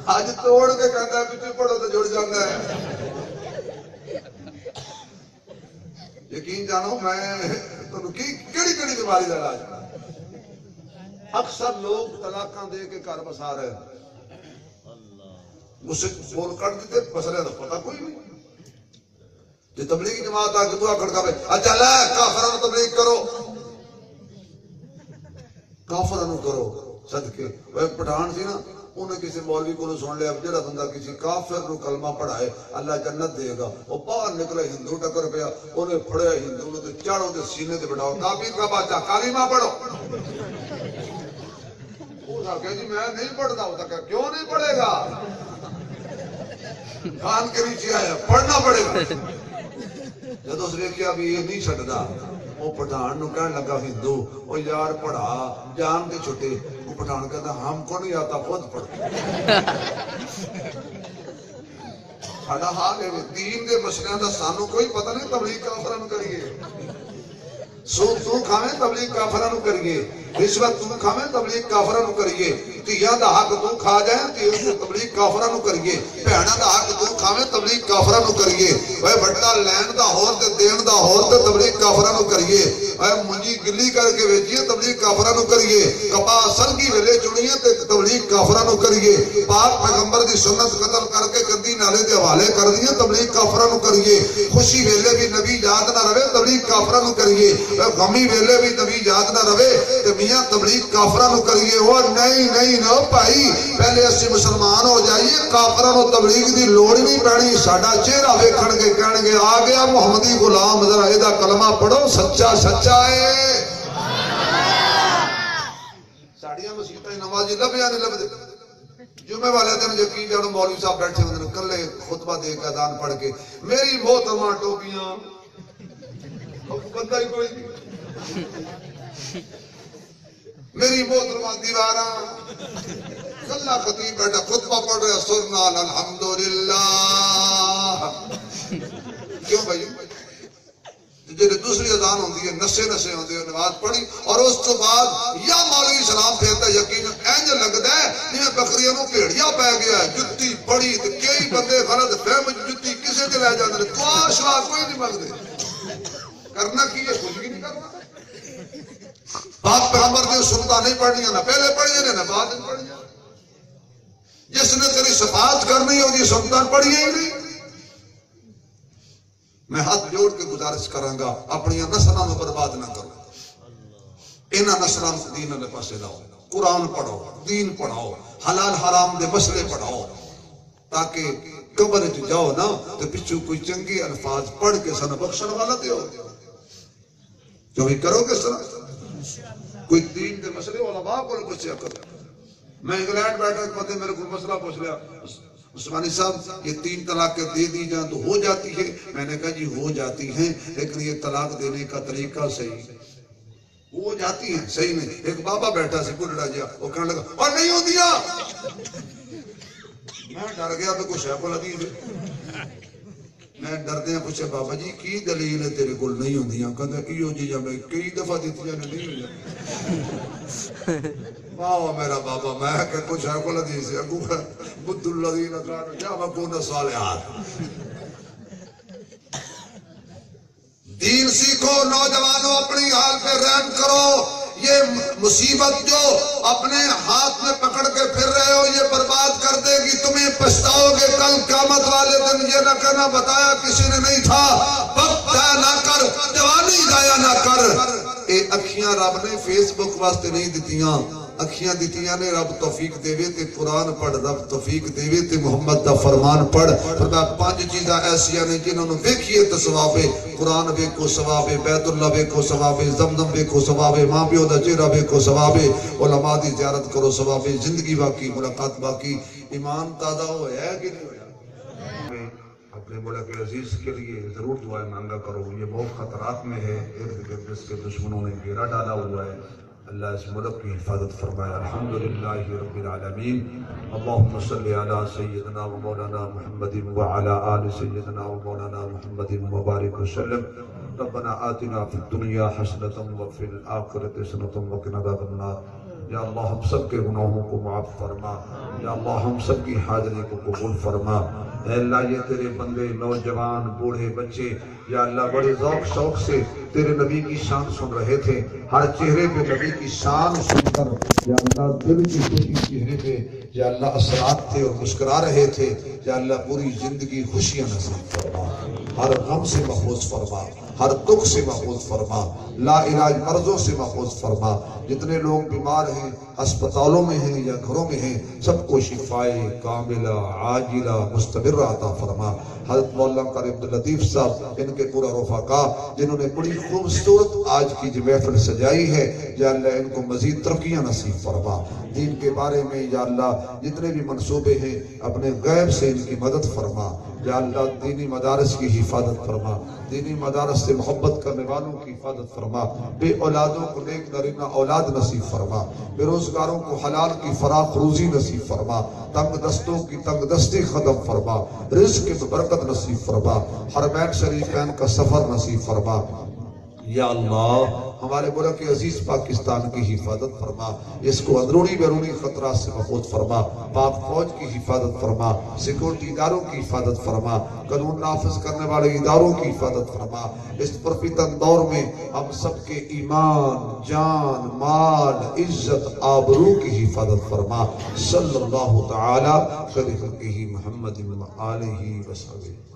اج توڑ کے کہندا پیچھے پڑھو تے جڑ جاندا ہے یقین جانو میں کیڑی کیڑی بیماری کا علاج اکثر لوگ طلاقاں دے کے گھر بسا رہے ہیں اسے بول کٹ دیتے مسئلے کا پتہ کوئی نہیں جی تبلیغ جماعت آ کے دعا کھڑکا پہ اچھا لا کافراں تبلیغ کرو کافراں کرو صدقے وہ پٹھان سی نا انہیں کسی مولوی کو سن لیا جڑا بندہ کسی کافر نو کلمہ پڑھائے اللہ جنت دے گا وہ باہر نکلا ہندو ٹکر پیا انہیں پھڑیا ہندو نے چاڑو دے سینے تے بٹھاؤ کافر کا بادشاہ کلمہ پڑھو وہ کہ جی میں نہیں پڑھتا وہ کہا کیوں نہیں پڑھے گا کان کے نیچے آیا پڑھنا پڑے گا جب اس نے کیا بھی یہ نہیں چھڑدا وہ پٹھان نو کہنے لگا ہندو وہ یار پڑھا جان کے چھٹے وہ پٹھان کہتا ہم کو نہیں آتا خود پڑھ ساڈا حال ہے دین دے مسئلے دا سانو کوئی پتہ نہیں تبلیغ کافراں نو کریے سود تو کھاویں تبلیغ کافراں نو کریے رشوت تو کھاویں تبلیغ کافراں نو کریے تیاں دا حق تو کھا جائیں تے تبلیغ کافراں نو کریے بہناں دا حق تو کھاویں تبلیغ کافراں نو کریے اوے بٹا لین دا ہور تے دین دا ہور تے تبلیغ کافراں نو کریے اوے منجی گلی کر کے ویچیے تبلیغ کافراں نو کریے کپاس سرگی ویلے چنیے تے تبلیغ کافراں نو کریے پاک پیغمبر دی سنت قتل کر کے گندی نالے دے حوالے کر دیے تبلیغ کافراں نو کریے خوشی ویلے بھی نبی یاد نہ رہے تبلیغ کافراں نو کریے غمی ویلے بھی نبی یاد نہ رہے تے میاں تبلیغ کافراں نو کریے او نہیں نو بھائی پہلے اسی مسلمان ہو جائیے کافراں نو تبلیغ دی لوڑ نہیں پڑنی ساڈا چہرہ ویکھن کے کہن گے آ گیا محمدی غلام ذرا اے دا کلمہ پڑھو سچا سچا ہے ساڈیاں مسجداں نمازی لبیاں نہیں لبدے جمعے والے دن یقین جانو مولوی صاحب بیٹھے ہوندے نے کلے خطبہ دے کے اذان پڑھ کے میری محترمہ ٹوپیاں بندہ ہی کوئی نہیں میری محترمہ دیواراں کلا خطیب بیٹھا خطبہ پڑھ رہے سرنا الحمدللہ کیوں بھائی جی دوسری اذان ہوندی ہے نشے ہوندے نماز پڑھی اور اس تو بعد یا مولوی سلام پھیرتا یقین انج لگدا ہے جویں بکریاں نو بھیڑیا پے گیا ہے جُتی پڑی تے کئی بندے غلط فہم جُتی کسے تے لے جاندے دعا شوا کوئی نہیں منگدے کرنا کی ہے کچھ بھی نہیں کرنا بات پیغمبر دے سنتا نہیں پڑھنیاں نہ پہلے پڑھیے نے نہ بعد میں پڑھیے جس نے تیری شفاعت کرنی ہوگی سنتا پڑھیے ہی نہیں میں ہاتھ جوڑ کے گزارش کراں گا اپنی نسلاں نو برباد نہ کرو انہاں نسلاں دین دے پاسے لاؤ قرآن پڑھو دین پڑھاؤ حلال حرام دے مسئلے پڑھاؤ تاکہ قبر وچ جاؤ نا تے پچھو کوئی چنگے الفاظ پڑھ کے سن بخشن والا تے ہو جو بھی کرو گے سن کوئی دین دے مسئلے علماء کو پوچھیا کرو میں انگلینڈ بیٹھا ایک بندے میرے کو مسئلہ پوچھ لیا عثمانی صاحب یہ 3 طلاقیں دے دی جائیں تو ہو جاتی ہے میں نے کہا جی ہو جاتی ہیں لیکن یہ طلاق دینے کا طریقہ صحیح ہو جاتی ہیں صحیح نہیں ایک بابا بیٹھا سی بڑھڑا جا وہ کہنے لگا اور نہیں ہو دیا میں ڈر گیا تو کچھ ہے کو لگی میں ڈردیاں پوچھے بابا جی کی دلیل ہے تیرے کول نہیں ہوندیاں کہندے ایو جی میں کئی دفعہ دتیاں نے نہیں ہوئی واہ میرا بابا میں کہ کچھ ہے کول حدیث ہے ابو بد الذین کانوا یعملون الصالحات دین سیکھو نوجوانوں اپنی حال پہ رحم کرو یہ مصیبت جو اپنے ہاتھ میں پکڑ کے پھر رہے ہو یہ برباد کر دے گی تمہیں پچھتاؤ گے کل قیامت والے دن یہ نہ کہنا بتایا کسی نے نہیں تھا وقت ضائع نہ کر جوانی ضائع نہ کر اے اکھیاں رب نے فیس بک واسطے نہیں دتیاں اکھیاں دتیاں نے رب توفیق دیوے تے قرآن پڑھ رب توفیق دیوے تے محمد دا فرمان پڑھ فرمایا 5 چیزاں ایسیاں نے جنہوں نے ویکھیے تے ثواب ہے قرآن ویکھو ثواب ہے بیت اللہ ویکھو ثواب ہے زمزم ویکھو ثواب ہے ماں پیو دا چہرہ ویکھو ثواب ہے علماء دی زیارت کرو ثواب ہے زندگی باقی ملاقات باقی ایمان تازہ ہو ہے کہ نہیں ہوا اپنے ملک عزیز کے لیے ضرور دعائیں مانگا کرو یہ بہت خطرات میں ہے ارد گرد اس کے دشمنوں نے گھیرا ڈالا ہوا ہے اللہ اس ملک کی حفاظت فرمائے الحمدللہ رب العالمین اللہم صلی علی سیدنا و مولانا محمد وعلی آل سیدنا و مولانا محمد مبارک وسلم ربنا آتنا فی الدنیا حسنة وفی الآخرة حسنة وقنا عذاب النار یا اللہ ہم سب کے گناہوں کو معاف فرما یا اللہ ہم سب کی حاضری کو قبول فرما اے اللہ یہ تیرے بندے نوجوان بوڑھے بچے یا اللہ بڑے ذوق شوق سے تیرے نبی کی شان سن رہے تھے ہر چہرے پہ نبی کی شان سن کر یا اللہ دل کی خوشی چہرے پہ یا اللہ اثرات تھے اور مسکرا رہے تھے یا اللہ پوری زندگی خوشیاں نصیب فرما ہر غم سے محفوظ فرما ہر دکھ سے محفوظ فرما لا علاج مرضوں سے محفوظ فرما جتنے لوگ بیمار ہیں ہسپتالوں میں ہیں یا گھروں میں ہیں سب کو شفائے کاملہ عاجلہ مستمرہ عطا فرما حضرت مولانا قاری عبداللطیف صاحب ان کے پورا رفقا جنہوں نے بڑی خوبصورت آج کی جو محفل سجائی ہے یا اللہ ان کو مزید ترقیاں نصیب فرما دین کے بارے میں یا اللہ جتنے بھی منصوبے ہیں اپنے غیب سے ان کی مدد فرما یا اللہ دینی مدارس کی حفاظت فرما دینی مدارس سے محبت کرنے والوں کی حفاظت فرما بے اولادوں کو نیک نرینہ اولاد نصیب فرما بے روزگاروں کو حلال کی فراخ روزی نصیب فرما تنگ دستوں کی تنگ دستی ختم فرما رزق کی برکت نصیب فرما حرمین شریفین کا سفر نصیب فرما یا اللہ ہمارے ملک عزیز پاکستان کی حفاظت فرما اس کو اندرونی بیرونی خطرات سے محفوظ فرما پاک فوج کی حفاظت فرما سیکورٹی اداروں کی حفاظت فرما قانون نافذ کرنے والے اداروں کی حفاظت فرما اس پرفتن دور میں ہم سب کے ایمان جان مال عزت آبرو کی حفاظت فرما صلی اللہ تعالی خیر خلقہ محمد و آلہ وصحبہ